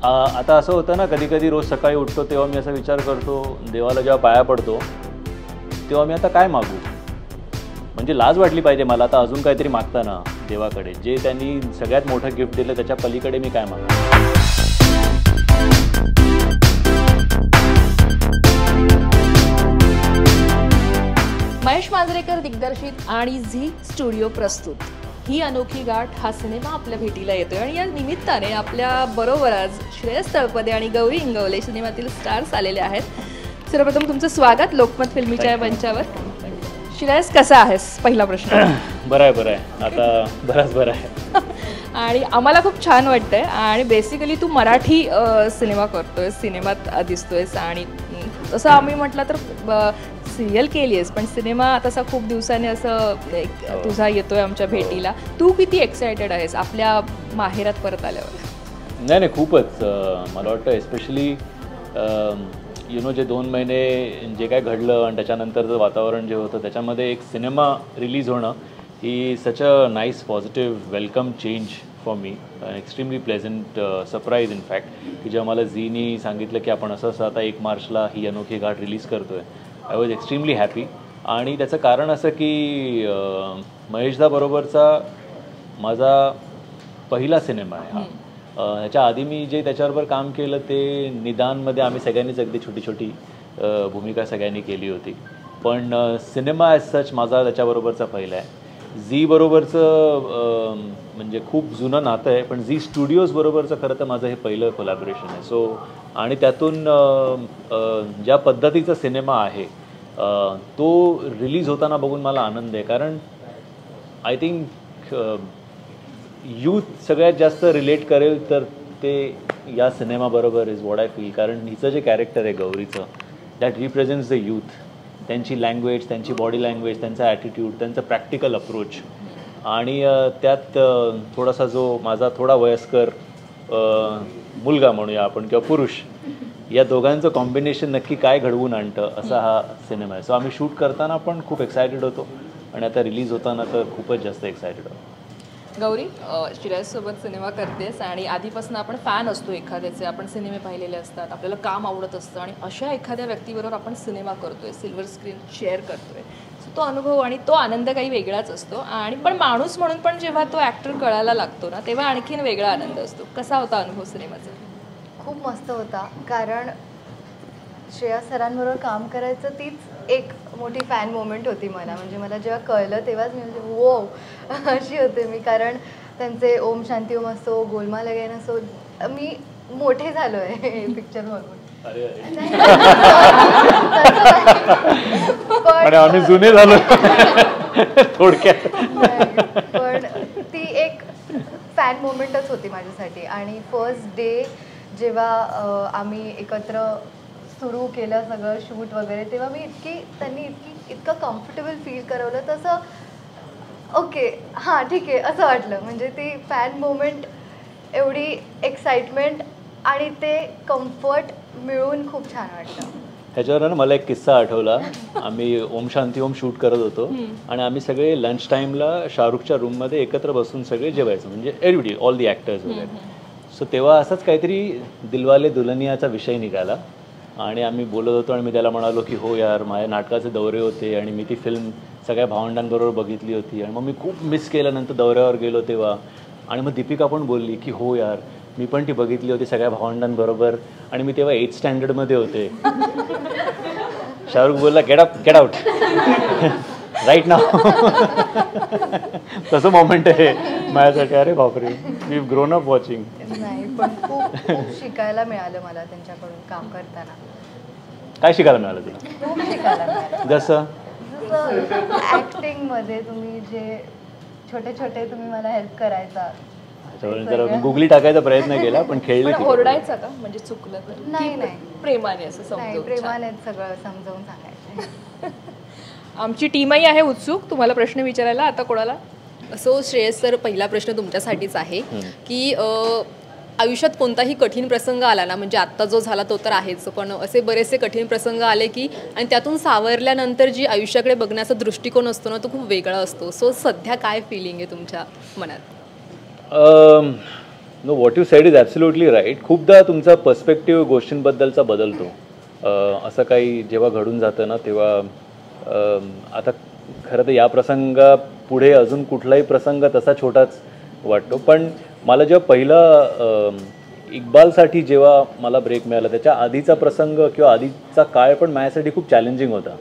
आता असं होतं ना, कधी कधी रोज सकाळी उठतो तेव्हा मी असा विचार करतो, देवाला जेव्हा पाया पडतो तेव्हा मी आता काय मागू. म्हणजे लाज वाटली पाहिजे मला आता अजून काहीतरी मागताना देवाकडे. जे त्यांनी सगळ्यात मोठं गिफ्ट दिलं त्याच्या पलीकडे मी काय मागू. महेश मांजरेकर दिग्दर्शित आणि झी स्टुडिओ प्रस्तुत ही अनोखी गाठ हा सिनेमा आपल्या भेटीला येतोय आणि या निमित्ताने आपल्या बरोबर आज श्रेयस तळपदे आणि गौरी इंगवले सिनेमातील स्टार्स आलेले आहेत. सर्वप्रथम तुमचं स्वागत लोकमत फिल्मीच्या या मंचावर. श्रेयस कसा आहेस पहिला प्रश्न. बरं आहे आता बरं आहे. आणि आम्हाला खूप छान वाटतंय आणि बेसिकली तू मराठी सिनेमा करतोयस, सिनेमात दिसतोयस आणि तसं आम्ही म्हटलं तर सिरियल केली आहेस पण सिनेमा तसा खूप दिवसांनी असं तुझा येतोय आमच्या भेटीला. तू किती एक्सायटेड आहेस आपल्या माहेरात परत आल्यावर. नाही खूपच. मला वाटतं एस्पेशली जे 2 महिने जे काय घडलं आणि त्याच्यानंतरचं वातावरण जे होतं त्याच्यामध्ये एक सिनेमा रिलीज होणं ही such a nice positive welcome change for me. Extremely pleasant surprise in fact की जेव्हा मला झीनी सांगितलं की आपण असं आता 1 मार्चला ही अनोखी गाठ रिलीज करतो आहे. I was extremely happy. आणि त्याचं कारण असं की महेशदाबरोबरचा माझा पहिला सिनेमा आहे हा. ह्याच्या आधी मी जे त्याच्याबरोबर काम केलं ते निदानमध्ये आम्ही सगळ्यांनीच अगदी छोटी छोटी भूमिका सगळ्यांनी केली होती. पण सिनेमा ॲज सच माझा त्याच्याबरोबरचा पहिला आहे. झी बरोबरचं म्हणजे खूप जुनं नातं आहे पण झी स्टुडिओजबरोबरचं खरं तर माझं हे पहिलं कोलॅबोरेशन आहे. सो आणि त्यातून ज्या पद्धतीचा सिनेमा आहे तो रिलीज होताना बघून मला आनंद आहे. कारण आय थिंक यूथ सगळ्यात जास्त रिलेट करेल तर ते या सिनेमाबरोबर इज वॉट आय फील. कारण हिचं जे कॅरेक्टर आहे गौरीचं दॅट रिप्रेझेंट्स द यूथ. त्यांची लँग्वेज, त्यांची बॉडी लँग्वेज, त्यांचा ॲटिट्यूड, त्यांचं प्रॅक्टिकल अप्रोच आणि त्यात थोडासा जो माझा थोडा वयस्कर मुलगा म्हणूया आपण किंवा पुरुष या दोघांचं कॉम्बिनेशन नक्की काय घडवून आणतं असा हा सिनेमा आहे. सो आम्ही शूट करताना पण खूप एक्सायटेड होतो आणि आता रिलीज होताना तर खूपच जास्त एक्सायटेड होतो. गौरी, श्रेयससोबत सिनेमा करतेस आणि आधीपासून आपण फॅन असतो एखाद्याचे. आपण सिनेमे पाहिलेले असतात, आपल्याला काम आवडत असतं आणि अशा एखाद्या व्यक्तीबरोबर आपण सिनेमा करतोय, सिल्वर स्क्रीन शेअर करतोय. सो तो अनुभव आणि तो आनंद काही वेगळाच असतो. आणि पण माणूस म्हणून पण जेव्हा तो ॲक्टर कळायला लागतो ना तेव्हा आणखीन वेगळा आनंद असतो. कसा होता अनुभव सिनेमाचा. खूप मस्त होता. कारण श्रेया सरांबरोबर काम करायचं तीच एक मोठी फॅन मोमेंट होती मला. म्हणजे मला जेव्हा कळलं तेव्हाच मी म्हणजे वो अशी होते मी. कारण त्यांचे ओम शांती ओम असो, गोलमाल अगेन असो, मी मोठे झालो आहे पिक्चर बघून. पण आम्ही जुने झालो थोडक्यात. पण ती एक फॅन मोमेंटच होती माझ्यासाठी. आणि फर्स्ट डे जेव्हा आम्ही एकत्र सुरू केलं सगळं शूट वगैरे तेव्हा मी त्यांनी इतकं कम्फर्टेबल फील करवलं. तसं ओके हां ठीक आहे असं वाटलं. म्हणजे ती फॅन मोमेंट, एवढी एक्साइटमेंट आणि ते कम्फर्ट मिळून खूप छान वाटलं. ह्याच्यावर मला एक किस्सा आठवला. आम्ही ओम शांती ओम शूट करत होतो आणि आम्ही सगळे लंच टाईमला शाहरुखच्या रूममध्ये एकत्र बसून सगळे जेवायचं. म्हणजे एव्हरीबडी ऑल दी ॲक्टर्स वगैरे. सो तेव्हा असंच काहीतरी दिलवाले दुल्हनियाचा विषय निघाला आणि आम्ही बोलत होतो आणि मी त्याला म्हणालो की हो यार माझ्या नाटकाचे दौरे होते आणि मी ती फिल्म सगळ्या भावंडांबरोबर बघितली होती आणि मग मी खूप मिस केलं नंतर दौऱ्यावर गेलो तेव्हा. आणि मग दीपिका पण बोलली की हो यार मी पण ती बघितली होती सगळ्या भावंडांबरोबर आणि मी तेव्हा 8th स्टँडर्डमध्ये होते. शाहरुख बोलला गेट आउट राईट नाव. तसं मोमेंट आहे माझ्यासाठी. अरे बापरे, we have grown up watching. नाही पण खूप शिकायला मिळालं मला त्यांच्याकडून काम करताना. काय शिकायला मिळालं तुला. खूप शिकायला मिळालं. जसं ॲक्टिंगमध्ये तुम्ही जे छोटे छोटे तुम्ही मला हेल्प करायचा. जरा गुगली टाकायचा प्रयत्न केला पण खेळले. ओरडायचा का म्हणजे चुकलं तर. नाही प्रेमाने असं समजून. प्रेमाने सगळं समजावून सांगायचं. आमची टीमही आहे उत्सुक तुम्हाला प्रश्न विचारायला. आता कोणाला. सो श्रेयस सर, पहिला प्रश्न तुमच्यासाठीच आहे की आयुष्यात कोणताही कठीण प्रसंग आला ना, म्हणजे आत्ता जो झाला तो तर आहेच, पण असे बरेचसे कठीण प्रसंग आले की आणि त्यातून सावरल्यानंतर जी आयुष्याकडे बघण्याचा दृष्टिकोन असतो ना तो खूप वेगळा असतो. सो सध्या काय फिलिंग आहे तुमच्या मनात. No, what you said is absolutely right. खूपदा तुमचा पर्स्पेक्टिव्ह गोष्टींबद्दलचा बदलतो. असं काही जेव्हा घडून जातं ना तेव्हा आता खरं तर या प्रसंगापुढे अजून कुठलाही प्रसंग तसा छोटाच वाटतो. पण मला जेव्हा पहिला इक्बालसाठी जेव्हा मला ब्रेक मिळाला त्याच्या आधीचा प्रसंग किंवा आधीचा काळ पण माझ्यासाठी खूप चॅलेंजिंग होता.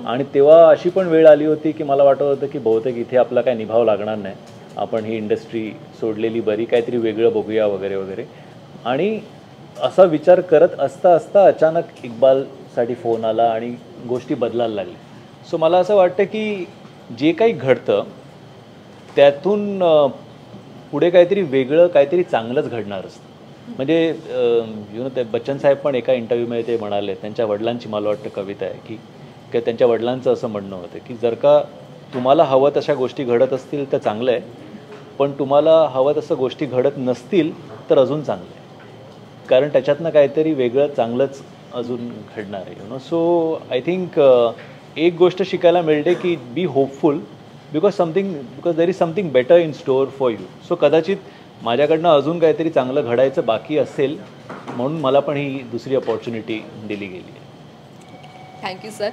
आणि तेव्हा अशी पण वेळ आली होती की मला वाटत होतं की बहुतेक इथे आपला काय निभाव लागणार नाही, आपण ही इंडस्ट्री सोडलेली बरी, काहीतरी वेगळं बघूया वगैरे वगैरे. आणि असा विचार करत असता असता अचानक इक्बालसाठी फोन आला आणि गोष्टी बदलायला लागल्या. सो मला असं वाटतं की जे काही घडतं त्यातून पुढे काहीतरी वेगळं, काहीतरी चांगलंच घडणार असतं. म्हणजे ते बच्चन साहेब पण एका इंटरव्ह्यूमध्ये ते म्हणाले, त्यांच्या वडिलांची मला वाटतं कविता आहे की त्यांच्या वडिलांचं असं म्हणणं होतं की जर का तुम्हाला हवं तशा गोष्टी घडत असतील तर चांगलं आहे, पण तुम्हाला हवं तसं गोष्टी घडत नसतील तर अजून चांगलं आहे, कारण त्याच्यातनं काहीतरी वेगळं चांगलंच अजून घडणार आहे. सो आय थिंक एक गोष्ट शिकायला मिळते की be hopeful because there is something better in store for you. So कदाचित माझ्याकडनं अजून काहीतरी चांगलं घडायचं बाकी असेल म्हणून मला पण ही दुसरी अपॉर्च्युनिटी दिली गेली आहे. Thank you sir.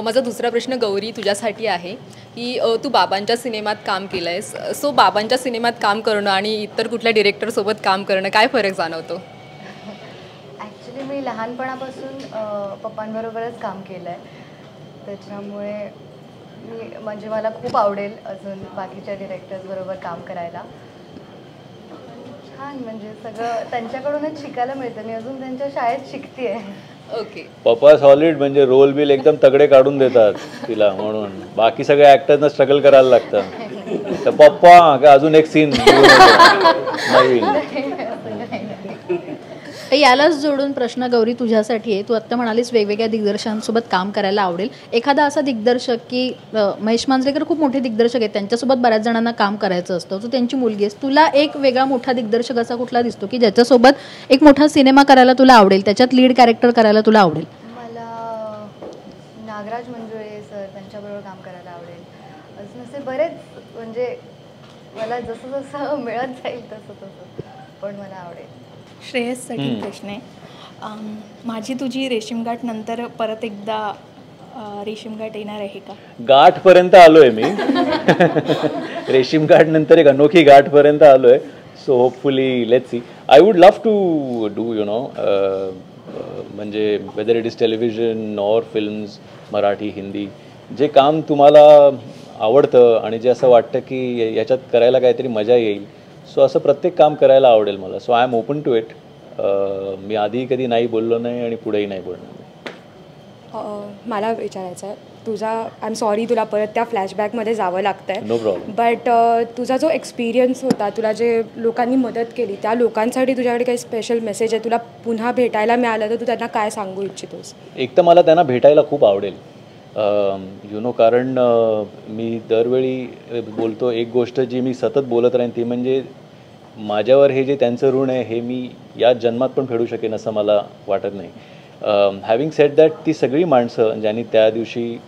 माझा दुसरा प्रश्न गौरी तुझ्यासाठी आहे की तू बाबांच्या सिनेमात काम केलं आहेस. सो बाबांच्या सिनेमात काम करणं आणि इतर कुठल्या डिरेक्टरसोबत काम करणं काय फरक जाणवतो? ॲक्च्युली मी लहानपणापासून पप्पांबरोबरच काम केलं आहे, त्याच्यामुळे म्हणजे मला खूप आवडेल अजून बाकीच्या डिरेक्टर्सबरोबर काम करायला. छान, म्हणजे सगळं त्यांच्याकडूनच शिकायला मिळतं. मी अजून त्यांच्या शाळेत शिकते आहे. ओके. पप्पा सॉलिड, म्हणजे रोल बिल एकदम तगडे काढून देतात तिला, म्हणून बाकी सगळ्या ॲक्टर्सना स्ट्रगल करायला लागतं. तर पप्पा का अजून एक सीन नवीन. यालाच जोडून प्रश्न गौरी तुझ्यासाठी आहे. तू आत्ता म्हणालीस वेगवेगळ्या दिग्दर्शकांसोबत काम करायला आवडेल. एखादा असा दिग्दर्शक की महेश मांजरेकर खूप मोठे दिग्दर्शक आहेत, त्यांच्यासोबत बऱ्याच जणांना काम करायचं असतं, तू त्यांची मुलगी आहेस, तुला एक वेगळा मोठा दिग्दर्शक असा कुठला दिसतो की ज्याच्यासोबत एक मोठा सिनेमा करायला तुला आवडेल, त्याच्यात लीड कॅरेक्टर करायला तुला आवडेल? मला नागराज मंजुळे सर, त्यांच्याबरोबर काम करायला आवडेल. अजून असे बरेच, म्हणजे मला जसं जसं मिळत जाईल तसं पण मला आवडेल. श्रेयससाठी प्रश्न आहे. माझी तुझी रेशीमगाठ नंतर परत एकदा रेशीमगाठ येणार आहे का? गाठपर्यंत आलोय मी. रेशीमगाठ नंतर एक अनोखी गाठपर्यंत आलोय. So hopefully let's see. I would love to do म्हणजे whether it is television or films, Marathi, Hindi, जे काम तुम्हाला आवडतं आणि जे असं वाटतं की याच्यात करायला काहीतरी मजा येईल, सो असं प्रत्येक काम करायला आवडेल मला. So I am open to it. मी आधी कधी नाही बोललो नाही आणि पुढेही नाही बोलणार. मला विचारायचं आहे तुझा, आय एम सॉरी तुला परत त्या फ्लॅशबॅकमध्ये जावं लागतं आहे. No problem. बट तुझा जो एक्सपिरियन्स होता, तुला जे लोकांनी मदत केली, त्या लोकांसाठी तुझ्याकडे काही स्पेशल मेसेज आहे? तुला पुन्हा भेटायला मिळालं तर तू त्यांना काय सांगू इच्छितोस? एक तर मला त्यांना भेटायला खूप आवडेल, कारण मी दरवेळी बोलतो एक गोष्ट जी मी सतत बोलत राहीन ती म्हणजे माझ्यावर हे जे त्यांचं ऋण आहे हे मी या जन्मात पण फेडू शकेन असं मला वाटत नाही. हॅविंग सेड दॅट, ती सगळी माणसं ज्यांनी त्या दिवशी,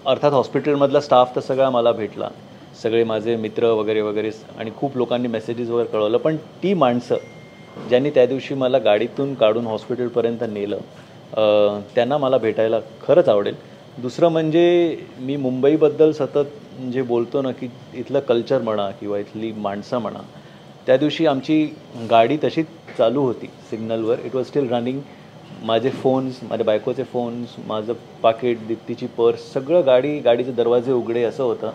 अर्थात हॉस्पिटलमधला स्टाफ तर सगळा मला भेटला, सगळे माझे मित्र वगैरे वगैरे, आणि खूप लोकांनी मेसेजेस वगैरे कळवलं, पण ती माणसं ज्यांनी त्या दिवशी मला गाडीतून काढून हॉस्पिटलपर्यंत नेलं, त्यांना मला भेटायला खरंच आवडेल. दुसरं म्हणजे मी मुंबईबद्दल सतत जे बोलतो ना की इथलं कल्चर म्हणा किंवा इथली माणसं म्हणा, त्या दिवशी आमची गाडी तशीच चालू होती सिग्नलवर, इट वॉज स्टील रनिंग. माझे फोन्स, माझ्या बायकोचे फोन्स, माझं पाकिट, दीप्तीची पर्स, सगळं गाडीचे दरवाजे उघडे असं होतं.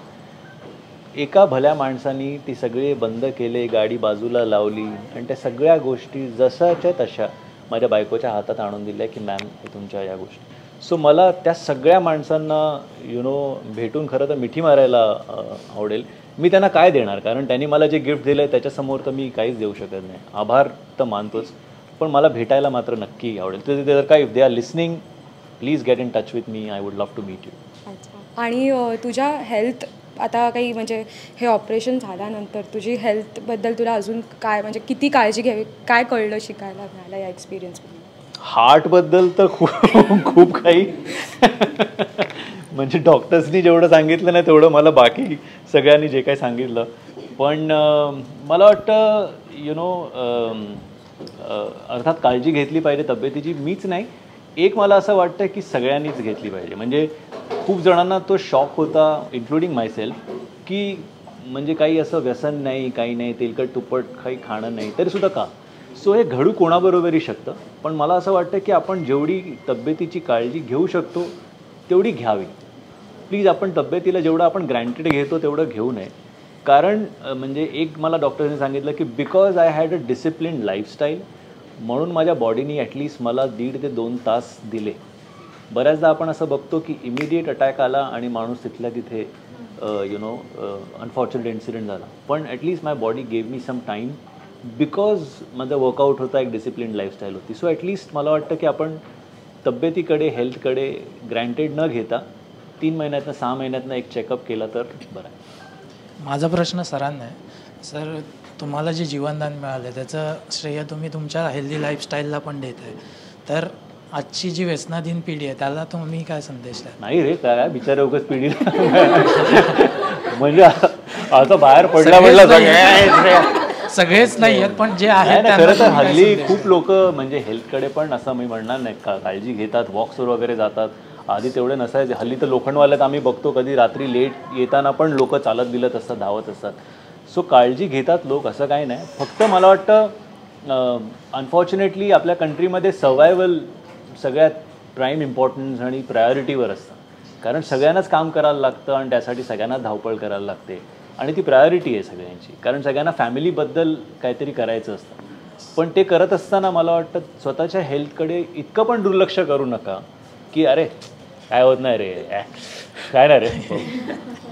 एका भल्या माणसानी ती सगळे बंद केले, गाडी बाजूला लावली आणि त्या सगळ्या गोष्टी जशाच्या तशा माझ्या बायकोच्या हातात आणून दिल्या की मॅम हे तुमच्या या गोष्टी. सो मला त्या सगळ्या माणसांना भेटून खरं तर मिठी मारायला आवडेल. मी त्यांना काय देणार, कारण त्यांनी मला जे गिफ्ट दिलं आहे त्याच्यासमोर तर मी काहीच देऊ शकत नाही. आभार तर मानतोच, पण मला भेटायला मात्र नक्की आवडेल. तर जर काय if they are listening, please get in touch with me. I would love to meet you. अच्छा. आणि तुझ्या हेल्थ आता काही, म्हणजे हे ऑपरेशन झाल्यानंतर तुझी हेल्थबद्दल तुला अजून काय, म्हणजे किती काळजी घ्यावी, काय कळलं, शिकायला मिळालं या एक्सपिरियन्समध्ये? हार्टबद्दल तर खूप काही म्हणजे डॉक्टर्सनी जेवढं सांगितलं नाही तेवढं मला बाकी सगळ्यांनी जे काही सांगितलं पण मला वाटतं अर्थात काळजी घेतली पाहिजे तब्येतीची, मीच नाही, एक मला असं वाटतं की सगळ्यांनीच घेतली पाहिजे. म्हणजे खूप जणांना तो शॉक होता, इन्क्लुडिंग मायसेल्फ, की म्हणजे काही असं व्यसन नाही, काही नाही, तेलकट तुप्पट काही खाणं नाही, तरीसुद्धा का. सो हे घडू कोणाबरोबरही शकतं. पण मला असं वाटतं की आपण जेवढी तब्येतीची काळजी घेऊ शकतो तेवढी घ्यावी. प्लीज आपण तब्येतीला जेवढं आपण ग्रँटेड घेतो तेवढं घेऊ नये. कारण म्हणजे एक मला डॉक्टरने सांगितलं की because I had a discipline lifestyle, म्हणून माझ्या बॉडीनी ॲटलिस्ट मला 1.5 ते 2 तास दिले. बऱ्याचदा आपण असं बघतो की इमिडिएट अटॅक आला आणि माणूस तिथल्या तिथे अनफॉर्च्युनेट इन्सिडेंट झाला. पण at least my body gave me some time because माझं वर्कआउट होता, एक डिसिप्लिन लाईफस्टाईल होती. सो ॲटलिस्ट मला वाटतं की आपण तब्येतीकडे, हेल्थकडे ग्रँटेड न घेता 3 महिन्यातनं 6 महिन्यातनं एक चेकअप केला तर बरं आहे. माझा प्रश्न सरांना आहे. सर, तुम्हाला जे जीवनदान मिळालं त्याचं श्रेय तुम्ही तुमच्या हेल्दी लाईफस्टाईलला पण देत आहे. तर आजची जी व्यसनाधीन पिढी आहे त्याला तुम्ही काय संदेश द्या? नाही रे, काय बिचारे उगाच पिढीला म्हणजे असं बाहेर पडला सगळेच नाही आहेत, पण जे आहेत खरं तर हल्ली खूप लोक म्हणजे हेल्थकडे पण असं मी म्हणणार नाही काळजी घेतात, वॉक्सवर वगैरे जातात. आधी तेवढे नसायचे. हल्ली तर लोखंडवाल्यात आम्ही बघतो कधी रात्री लेट येताना पण लोक चालत बिलत असतात, धावत असतात. सो काळजी घेतात लोक, असं काही नाही. फक्त मला वाटतं अनफॉर्च्युनेटली आपल्या कंट्रीमध्ये सर्वायवल सगळ्यात प्राईम इम्पॉर्टन्स आणि प्रायोरिटीवर असतं. कारण सगळ्यांनाच काम करायला लागतं आणि त्यासाठी सगळ्यांना धावपळ करायला लागते आणि ती प्रायोरिटी आहे सगळ्यांची. कारण सगळ्यांना फॅमिलीबद्दल काहीतरी करायचं असतं. पण ते करत असताना मला वाटतं स्वतःच्या हेल्थकडे इतकं पण दुर्लक्ष करू नका की अरे काय होत नाही रे, काय नाही रे,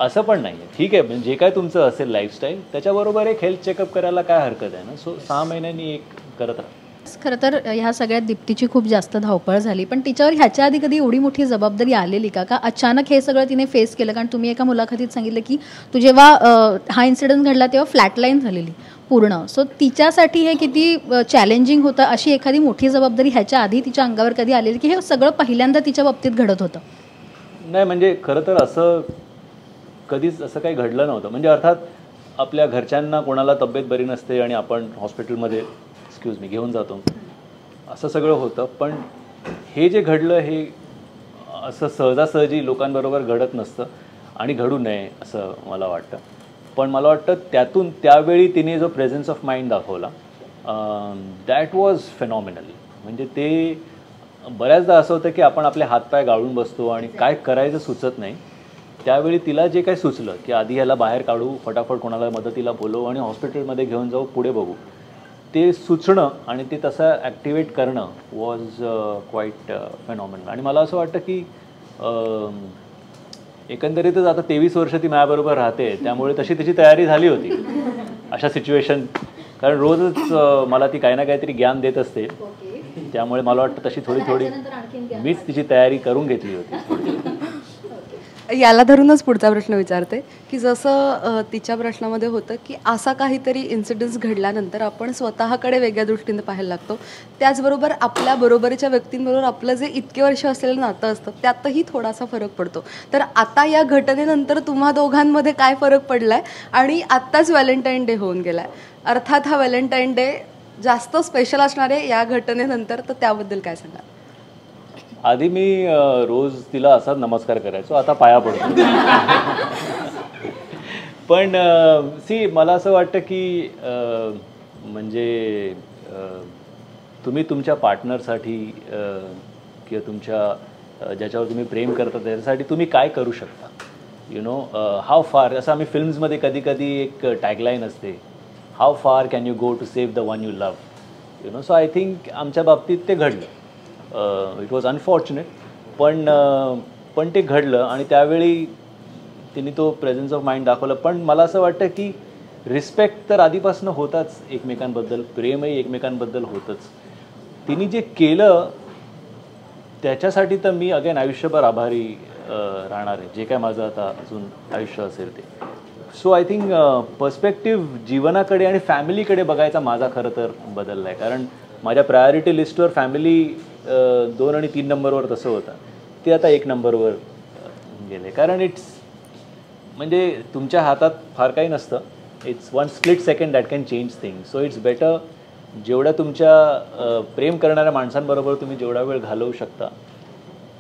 असं पण नाही आहे. ठीक आहे, जे काय तुमचं असेल लाईफस्टाईल त्याच्याबरोबर एक हेल्थ चेकअप करायला काय हरकत आहे ना. सो 6 महिन्यांनी एक करत राहा. खरं तर ह्या सगळ्यात दीप्तीची खूप जास्त धावपळ झाली, पण तिच्यावर ह्याच्या आधी कधी एवढी मोठी जबाबदारी आलेली का अचानक हे सगळं तिने फेस केलं? कारण तुम्ही एका मुलाखतीत सांगितलं की तू जेव्हा हा इन्सिडेंट घडला तेव्हा फ्लॅटलाईन झालेली पूर्ण. सो तिच्यासाठी हे किती चॅलेंजिंग होतं? अशी एखादी मोठी जबाबदारी ह्याच्या आधी तिच्या अंगावर कधी आलेली की हे सगळं पहिल्यांदा तिच्या बाबतीत घडत होतं? नाही, म्हणजे खरं तर असं कधीच असं काही घडलं नव्हतं. म्हणजे अर्थात आपल्या घरच्यांना कोणाला तब्येत बरी नसते आणि आपण हॉस्पिटलमध्ये घेऊन जातो, असं सगळं होतं. पण हे जे घडलं हे असं सहजासहजी लोकांबरोबर घडत नसतं आणि घडू नये असं मला वाटतं. पण मला वाटतं त्यातून त्यावेळी तिने जो प्रेझेन्स ऑफ माइंड दाखवला दॅट वॉज फेनॉमिनल. म्हणजे ते बऱ्याचदा असं होतं की आपण आपले हातपाय गाळून बसतो आणि काय करायचं सुचत नाही. त्यावेळी तिला जे काही सुचलं की आधी याला बाहेर काढू, फटाफट कोणाला मदतीला बोलवू आणि हॉस्पिटलमध्ये घेऊन जाऊ, पुढे बघू, ते सुचणं आणि ते तसं ॲक्टिवेट करणं वॉज क्वाईट फेनॉमिनल. आणि मला असं वाटतं की एकंदरीतच आता 23 वर्ष ती माझ्याबरोबर राहते, त्यामुळे तशी त्याची तयारी झाली होती अशा सिच्युएशन. कारण रोजच मला ती काही ना काहीतरी ज्ञान देत असते, त्यामुळे मला वाटतं तशी थोडी मीच तिची तयारी करून घेतली होती. याला धरूनच पुढचा प्रश्न विचारते की जसं तिच्या प्रश्नामध्ये होतं की असा काहीतरी इन्सिडेंट्स घडल्यानंतर आपण स्वतःकडे वेगळ्या दृष्टीने पाहायला लागतो. त्याचबरोबर आपल्या बरोबरच्या व्यक्तींबरोबर आपलं जे इतके वर्ष असलेलं नातं असतं त्यातही थोडासा फरक पडतो. तर आता या घटनेनंतर तुम्हा दोघांमध्ये काय फरक पडला आहे? आणि आत्ताच व्हॅलेंटाईन डे होऊन गेला आहे, अर्थात हा व्हॅलेंटाईन डे जास्त स्पेशल असणार आहे या घटनेनंतर, तर त्याबद्दल काय सांगाल? आधी मी रोज तिला असाच नमस्कार करायचो, आता पाया पडतो. पण मला असं वाटतं की म्हणजे तुम्ही तुमच्या पार्टनरसाठी किंवा तुमच्या ज्याच्यावर तुम्ही प्रेम करता त्याच्यासाठी तुम्ही काय करू शकता, हाऊ फार. असं आम्ही फिल्म्समध्ये कधी कधी एक टॅगलाईन असते, how far can you go to save the one you love. So I think आमच्या बाबतीत ते घडलं. इट वॉज अनफॉर्च्युनेट, पण ते घडलं आणि त्यावेळी तिने तो प्रेझेन्स ऑफ माइंड दाखवला. पण मला असं वाटतं की रिस्पेक्ट तर आधीपासून होताच एकमेकांबद्दल, प्रेमही एकमेकांबद्दल होतंच. तिने जे केलं त्याच्यासाठी तर मी अगेन आयुष्यभर आभारी राहणार आहे, जे काय माझं आता अजून आयुष्य असेल ते. सो आय थिंक पर्स्पेक्टिव्ह जीवनाकडे आणि फॅमिलीकडे बघायचा माझा खरं तर बदलला आहे. कारण माझ्या प्रायोरिटी लिस्टवर फॅमिली 2 आणि 3 नंबरवर तसं होतं, ते आता 1 नंबरवर गेले. कारण म्हणजे तुमच्या हातात फार काही नसतं, it's one split second that can change things. So it's better जेवढ्या तुमच्या प्रेम करणाऱ्या माणसांबरोबर तुम्ही जेवढा वेळ घालवू शकता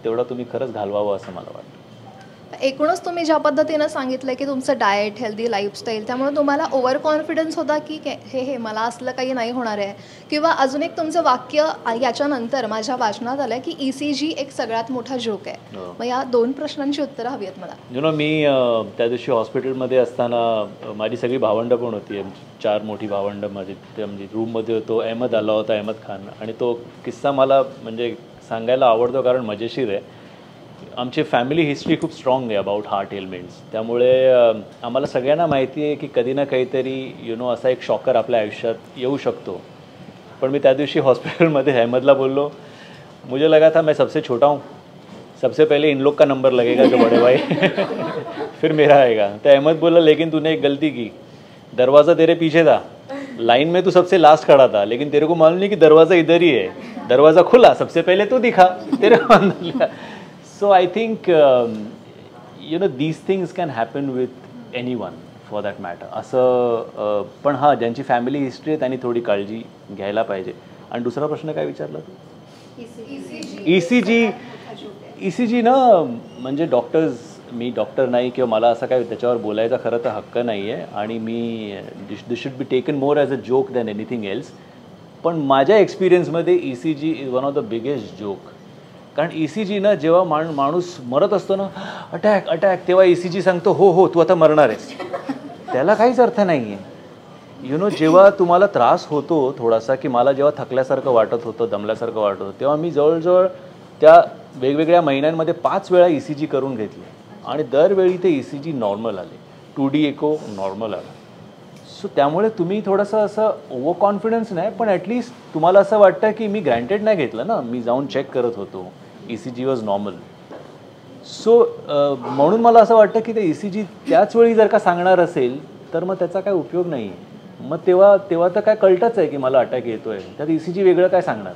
तेवढा तुम्ही खरंच घालवावं असं मला वाटतं. एकूणच तुम्ही ज्या पद्धतीनं सांगितलं की तुमचं डाएट, हेल्दी लाईफस्टाईल, त्यामुळे तुम्हाला ओव्हर कॉन्फिडन्स होता की हे मला असलं काही नाही होणार आहे, किंवा अजून एक तुमचं वाक्य याच्यानंतर माझ्या वाचनात आलं की ECG एक सगळ्यात मोठा जोक आहे. मग या 2 प्रश्नांची उत्तरं हवी आहेत मला. मी त्या दिवशी हॉस्पिटलमध्ये असताना माझी सगळी भावंडं पण होती, 4 मोठी भावंडं माझी. म्हणजे रूममध्ये होतो, अहमद आला होता, अहमद खान. आणि तो किस्सा मला म्हणजे सांगायला आवडतो कारण मजेशीर आहे. आमची फॅमिली हिस्ट्री खूप स्ट्रॉंग आहे अबाउट हार्ट एलिमेंट्स. त्यामुळे आम्हाला सगळ्यांना माहिती आहे की कधी ना काहीतरी असा एक शॉकर आपल्या आयुष्यात येऊ शकतो. पण मी त्या दिवशी हॉस्पिटलमध्ये अहमदला बोललो, मुझे लगा था मैं सबसे छोटा हूँ, सबसे पहले इन लोग का नंबर लगेगा जो बड़े भाई फिर मेरा आएगा. तो अहमद बोला लेकिन तूने एक गलती की, दरवाज़ा तेरे पीछे था, लाइन में तू सबसे लास्ट खड़ा था, लेकिन तेरे को मालूम नहीं कि दरवाज़ा इधर ही है. दरवाज़ा खुला, सबसे पहले तू दिखा, तेरे को अंदर लिया. So I think these things can happen with anyone for that matter. असं पण हां, ज्यांची फॅमिली हिस्ट्री आहे त्यांनी थोडी काळजी घ्यायला पाहिजे. आणि दुसरा प्रश्न काय विचारला तू? ECG ना, म्हणजे मी डॉक्टर नाही किंवा मला असं काय त्याच्यावर बोलायचा खरं तर हक्क नाही आहे. आणि me this should be taken more as a joke than anything else. पण माझ्या एक्सपिरियन्समध्ये ECG is one of the biggest joke. कारण ECG ना, जेव्हा माणूस मरत असतो ना, अटॅक, तेव्हा ECG सांगतो हो तू आता मरणार आहेस. त्याला काहीच अर्थ नाही आहे. जेव्हा तुम्हाला त्रास होतो थोडासा, की मला जेव्हा थकल्यासारखं वाटत होतं, दमल्यासारखं वाटत होतं, तेव्हा मी जवळजवळ त्या वेगवेगळ्या महिन्यांमध्ये 5 वेळा ECG करून घेतली. आणि दरवेळी ते ECG नॉर्मल आले, 2D एको नॉर्मल आला. सो त्यामुळे तुम्ही थोडंसं असं ओव्हर कॉन्फिडन्स नाही, पण ॲटलिस्ट तुम्हाला असं वाटतं की मी ग्रँटेड नाही घेतलं ना, मी जाऊन चेक करत होतो, ECG वॉज नॉर्मल. सो म्हणून मला असं वाटतं की ते ECG त्याच वेळी जर का सांगणार असेल तर मग त्याचा काय उपयोग नाही आहे. मग तेव्हा तर काय कळतंच आहे की मला अटॅक येतो आहे, त्यात ECG वेगळं काय सांगणार.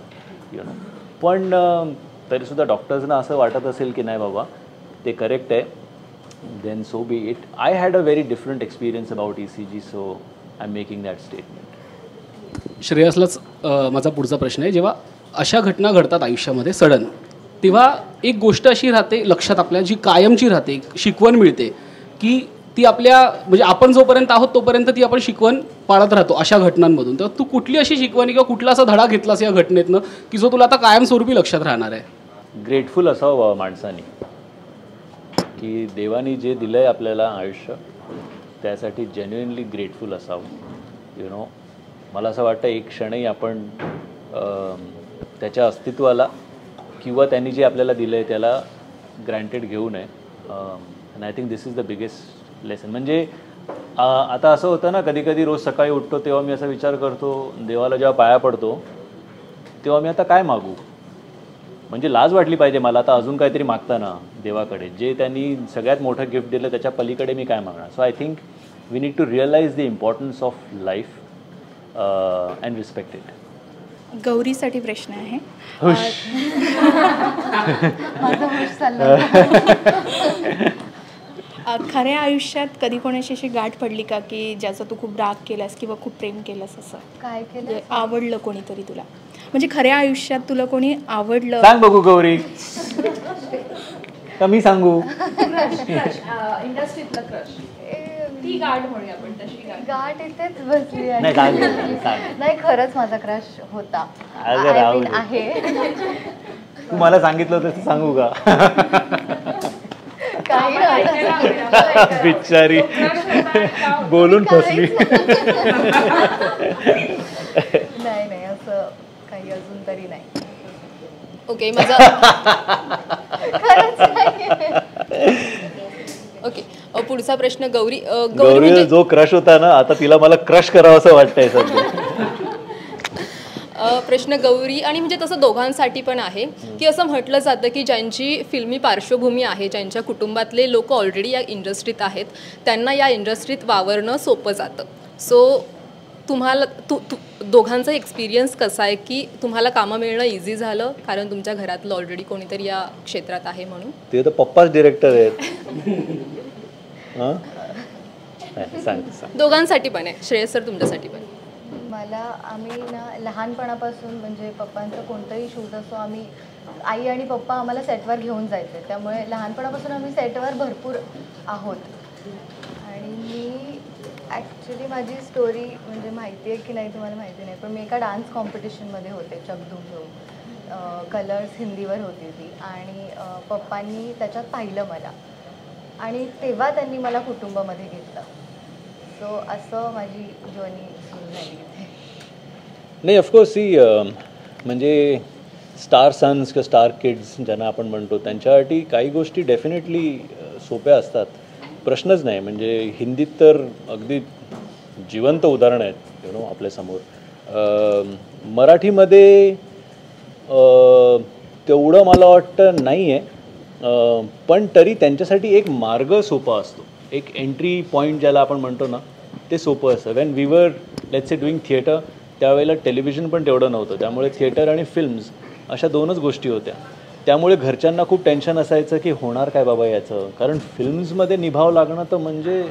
पण तरीसुद्धा डॉक्टर्सना असं वाटत असेल की नाही बाबा ते करेक्ट आहे, then so be it. I had a very different experience about ECG, so I'm making that statement. श्रेयसलाच माझा पुढचा प्रश्न आहे. जेव्हा अशा घटना घडतात आयुष्यामध्ये सडन, तेव्हा एक गोष्ट अशी राहते लक्षात आपल्या, जी कायमची राहते, शिकवण मिळते की ती आपल्या म्हणजे आपण जोपर्यंत आहोत तोपर्यंत ती आपण शिकवण पाळत राहतो अशा घटनांमधून. तेव्हा तू कुठली अशी शिकवण किंवा कुठला असा धडा घेतलास या घटनेतनं की जो तुला आता कायमस्वरूपी लक्षात राहणार आहे? ग्रेटफुल असावं माणसाने की देवानी जे दिलं आहे आपल्याला आयुष्य, त्यासाठी जेन्युइनली ग्रेटफुल असावं. मला असं वाटतं एक क्षणही आपण त्याच्या अस्तित्वाला किंवा त्यांनी जे आपल्याला दिलं आहे त्याला ग्रँटेड घेऊ नये. And I think this is the biggest lesson. म्हणजे आता असं होतं ना, कधी कधी रोज सकाळी उठतो तेव्हा मी असा विचार करतो, देवाला जेव्हा पाया पडतो तेव्हा मी आता काय मागू. म्हणजे लाज वाटली पाहिजे मला आता अजून काहीतरी मागताना देवाकडे. जे त्यांनी सगळ्यात मोठं गिफ्ट दिलं त्याच्या पलीकडे मी काय मागणार. So I think we need to realize the importance of life and respect it. गौरीसाठी प्रश्न आहे. खऱ्या आयुष्यात कधी कोणाशी अशी गाठ पडली का की ज्याचा तू खूप राग केलास किंवा खूप प्रेम केलास? असं काय केलं? आवडलं कोणीतरी तुला, म्हणजे खऱ्या आयुष्यात तुला कोणी आवडलं? सांग बघू गौरी, का मी सांगू? इंडस्ट्रीतला क्रश, ती गाठ म्हणूया आपण, तशी गाठ इथेच बसली आहे. नाही खरंच माझा क्रश होता, आहे. तू मला सांगितलं तसं सांगू का? बिचारी बोलून फसली. नाही असं काही अजून तरी नाही. ओके, माझा ओके पुढचा प्रश्न गौरी. गौरी जो क्रश होता ना, आता तिला मला क्रश करावं असं वाटतंय सध्या. प्रश्न गौरी आणि म्हणजे तसं दोघांसाठी पण आहे की असं म्हटलं जातं की ज्यांची फिल्मी पार्श्वभूमी आहे, ज्यांच्या कुटुंबातले लोक ऑलरेडी या इंडस्ट्रीत आहेत, त्यांना या इंडस्ट्रीत वावरणं सोपं जातं. सो तुम्हाला दोघांचा एक्सपिरियन्स कसा आहे की तुम्हाला कामं मिळणं इझी झालं कारण तुमच्या घरातलं ऑलरेडी कोणीतरी या क्षेत्रात आहे म्हणून? ते तर पप्पाच डिरेक्टर आहेत. सांग. दोघांसाठी पण आहे, श्रेयस सर तुमच्यासाठी पण. मला आम्ही ना लहानपणापासून म्हणजे पप्पांचं कोणतंही शूट असो आम्ही आई आणि पप्पा आम्हाला सेटवर घेऊन जायचे, त्यामुळे लहानपणापासून आम्ही सेटवर भरपूर आहोत. आणि मी ॲक्च्युली माझी स्टोरी म्हणजे माहिती आहे की नाही तुम्हाला माहिती नाही, पण मी एका डान्स कॉम्पिटिशनमध्ये होते चकधूम घेऊन, कलर्स हिंदीवर होती ती, आणि पप्पांनी त्याच्यात पाहिलं मला आणि तेव्हा त्यांनी मला कुटुंबामध्ये घेतलं. सो असं माझी जर्नी सुरू झाली इथे. नाही ऑफकोर्स ही म्हणजे स्टार सन्स किंवा स्टार किड्स ज्यांना आपण म्हणतो त्यांच्यासाठी काही गोष्टी डेफिनेटली सोप्या असतात, प्रश्नच नाही. म्हणजे हिंदीत तर अगदी जिवंत उदाहरणं आहेत यु नो आपल्यासमोर. मराठीमध्ये तेवढं मला वाटतं नाही आहे, पण तरी त्यांच्यासाठी एक मार्ग सोपा असतो, एक एंट्री पॉईंट ज्याला आपण म्हणतो ना ते सोपं असतं. When we were let's say doing theatre, त्यावेळेला टेलिव्हिजन पण तेवढं नव्हतं, त्यामुळे थिएटर आणि फिल्म्स अशा दोनच गोष्टी होत्या. त्यामुळे घरच्यांना खूप टेन्शन असायचं की होणार काय बाबा याचं, कारण फिल्म्समध्ये निभाव लागणं तर म्हणजे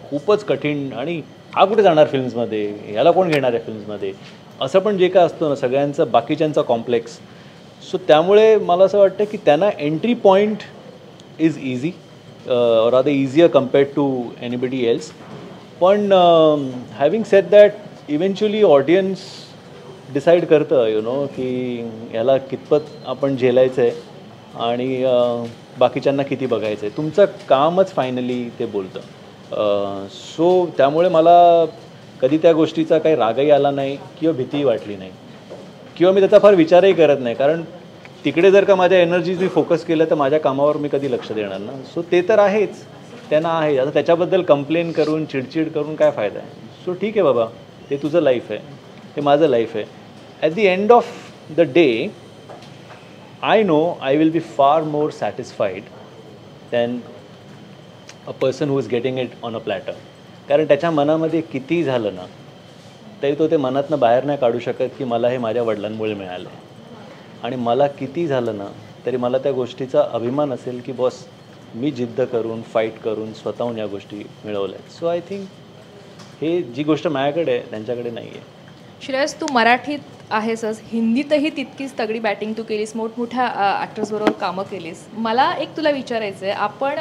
खूपच कठीण, आणि हा कुठे जाणार फिल्म्समध्ये, ह्याला कोण घेणार आहे फिल्म्समध्ये, असं पण जे काय असतं ना सगळ्यांचं बाकीच्यांचा कॉम्प्लेक्स. सो त्यामुळे मला असं वाटतं की त्यांना entry point is easy or rather easier compared to anybody else. पण having sed that eventually audience decide करतं यु नो की याला कितपत आपण झेलायचं आहे आणि बाकीच्यांना किती बघायचं आहे. तुमचं कामच फायनली ते बोलतं. सो त्यामुळे मला कधी त्या गोष्टीचा काही रागही आला नाही किंवा भीतीही वाटली नाही, किंवा मी त्याचा फार विचारही करत नाही, कारण तिकडे जर का माझ्या एनर्जीज मी फोकस केलं तर माझ्या कामावर मी कधी लक्ष देणार ना. सो ते तर आहेच, त्यांना आहे. आता त्याच्याबद्दल कंप्लेन करून चिडचिड करून काय फायदा आहे. सो ठीक आहे बाबा, ते तुझं लाईफ आहे, ते माझं लाईफ आहे. At the end of the day I know I will be far more satisfied than a person who is getting it on a platter. कारण त्याच्या मनामध्ये किती झालं ना तरी तो ते मनातनं बाहेर नाही काढू शकत की मला हे माझ्या वडिलांमुळे मिळालं आहे. आणि मला किती झालं ना तरी मला त्या गोष्टीचा अभिमान असेल की बॉस मी जिद्द करून फाईट करून स्वतःहून या गोष्टी मिळवल्या आहेत. सो आय थिंक हे जी गोष्ट माझ्याकडे आहे त्यांच्याकडे नाही आहे. श्रेयस, तू मराठीत आहेसच, हिंदीतही तितकीच तगडी बॅटिंग तू केलीस, मोठमोठ्या ॲक्टर्सबरोबर कामं केलीस. मला एक तुला विचारायचं आहे, आपण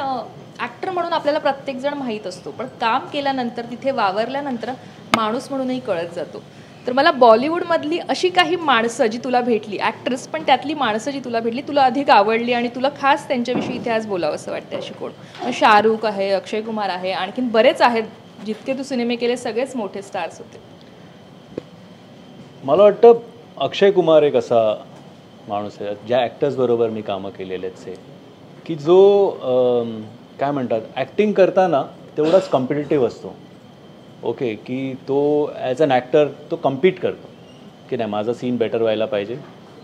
ॲक्टर म्हणून आपल्याला प्रत्येकजण माहीत असतो, पण काम केल्यानंतर तिथे वावरल्यानंतर माणूस म्हणूनही कळत जातो. तर मला बॉलिवूडमधली अशी काही माणसं जी तुला भेटली, ॲक्ट्रेस, पण त्यातली माणसं जी तुला भेटली, तुला अधिक आवडली आणि तुला खास त्यांच्याविषयी इथे आज बोलावं असं वाटतं अशी कोण? शाहरुख आहे, अक्षय कुमार आहे, आणखीन बरेच आहेत. जितके तू सिनेमे केले सगळेच मोठे स्टार्स होते. मला वाटतं अक्षय कुमार एक असा माणूस आहे ज्या ॲक्टर्सबरोबर मी कामं केलेले आहेत की जो काय म्हणतात ॲक्टिंग करताना तेवढाच कॉम्पिटिटिव्ह असतो. ओके, की तो ॲज अन ॲक्टर तो कम्पीट करतो की नाही माझा सीन बेटर व्हायला पाहिजे,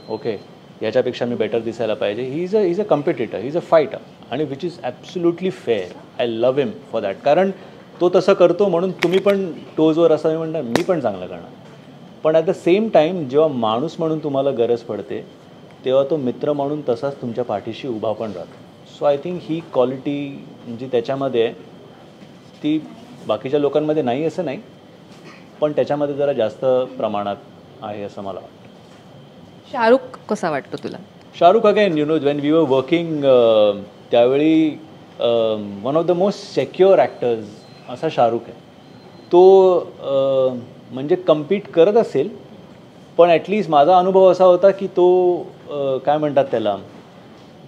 ओके याच्यापेक्षा मी बेटर दिसायला पाहिजे. He is a competitor, he is a fighter, आणि which is absolutely fair. I love him for that. कारण तो तसं करतो म्हणून तुम्ही पण टोजवर असं मी म्हणणार मी पण चांगलं करणार. पण ॲट द सेम टाईम जेव्हा माणूस म्हणून तुम्हाला गरज पडते तेव्हा तो मित्र म्हणून तसाच तुमच्या पाठीशी उभा पण राहतो. So I think he quality जी त्याच्यामध्ये आहे ती बाकीच्या लोकांमध्ये नाही असं नाही, पण त्याच्यामध्ये जरा जास्त प्रमाणात आहे असं मला वाटतं. शाहरुख कसा वाटतो तुला? Shahrukh again you know when we were working त्यावेळी one of the most secure actors असा शाहरुख आहे. तो म्हणजे कम्पीट करत असेल पण ॲटलिस्ट माझा अनुभव असा होता की तो काय म्हणतात त्याला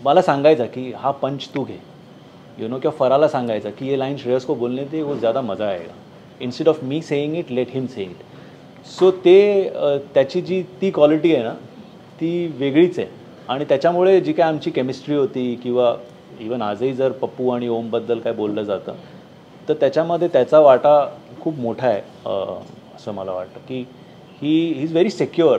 मला सांगायचा की हा पंच तू घे यू नो, किंवा फराला सांगायचा की ये लाइन श्रेयस को बोलने दे वो ज़्यादा मज़ा आएगा, instead of me saying it let him say it. So ते त्याची जी ती क्वालिटी आहे ना ती वेगळीच आहे. आणि त्याच्यामुळे जी काय आमची केमिस्ट्री होती किंवा इवन आजही जर पप्पू आणि ओमबद्दल काय बोललं जातं तर त्याच्यामध्ये त्याचा वाटा खूप मोठा आहे असं मला वाटतं. की ही इज व्हेरी सेक्युअर.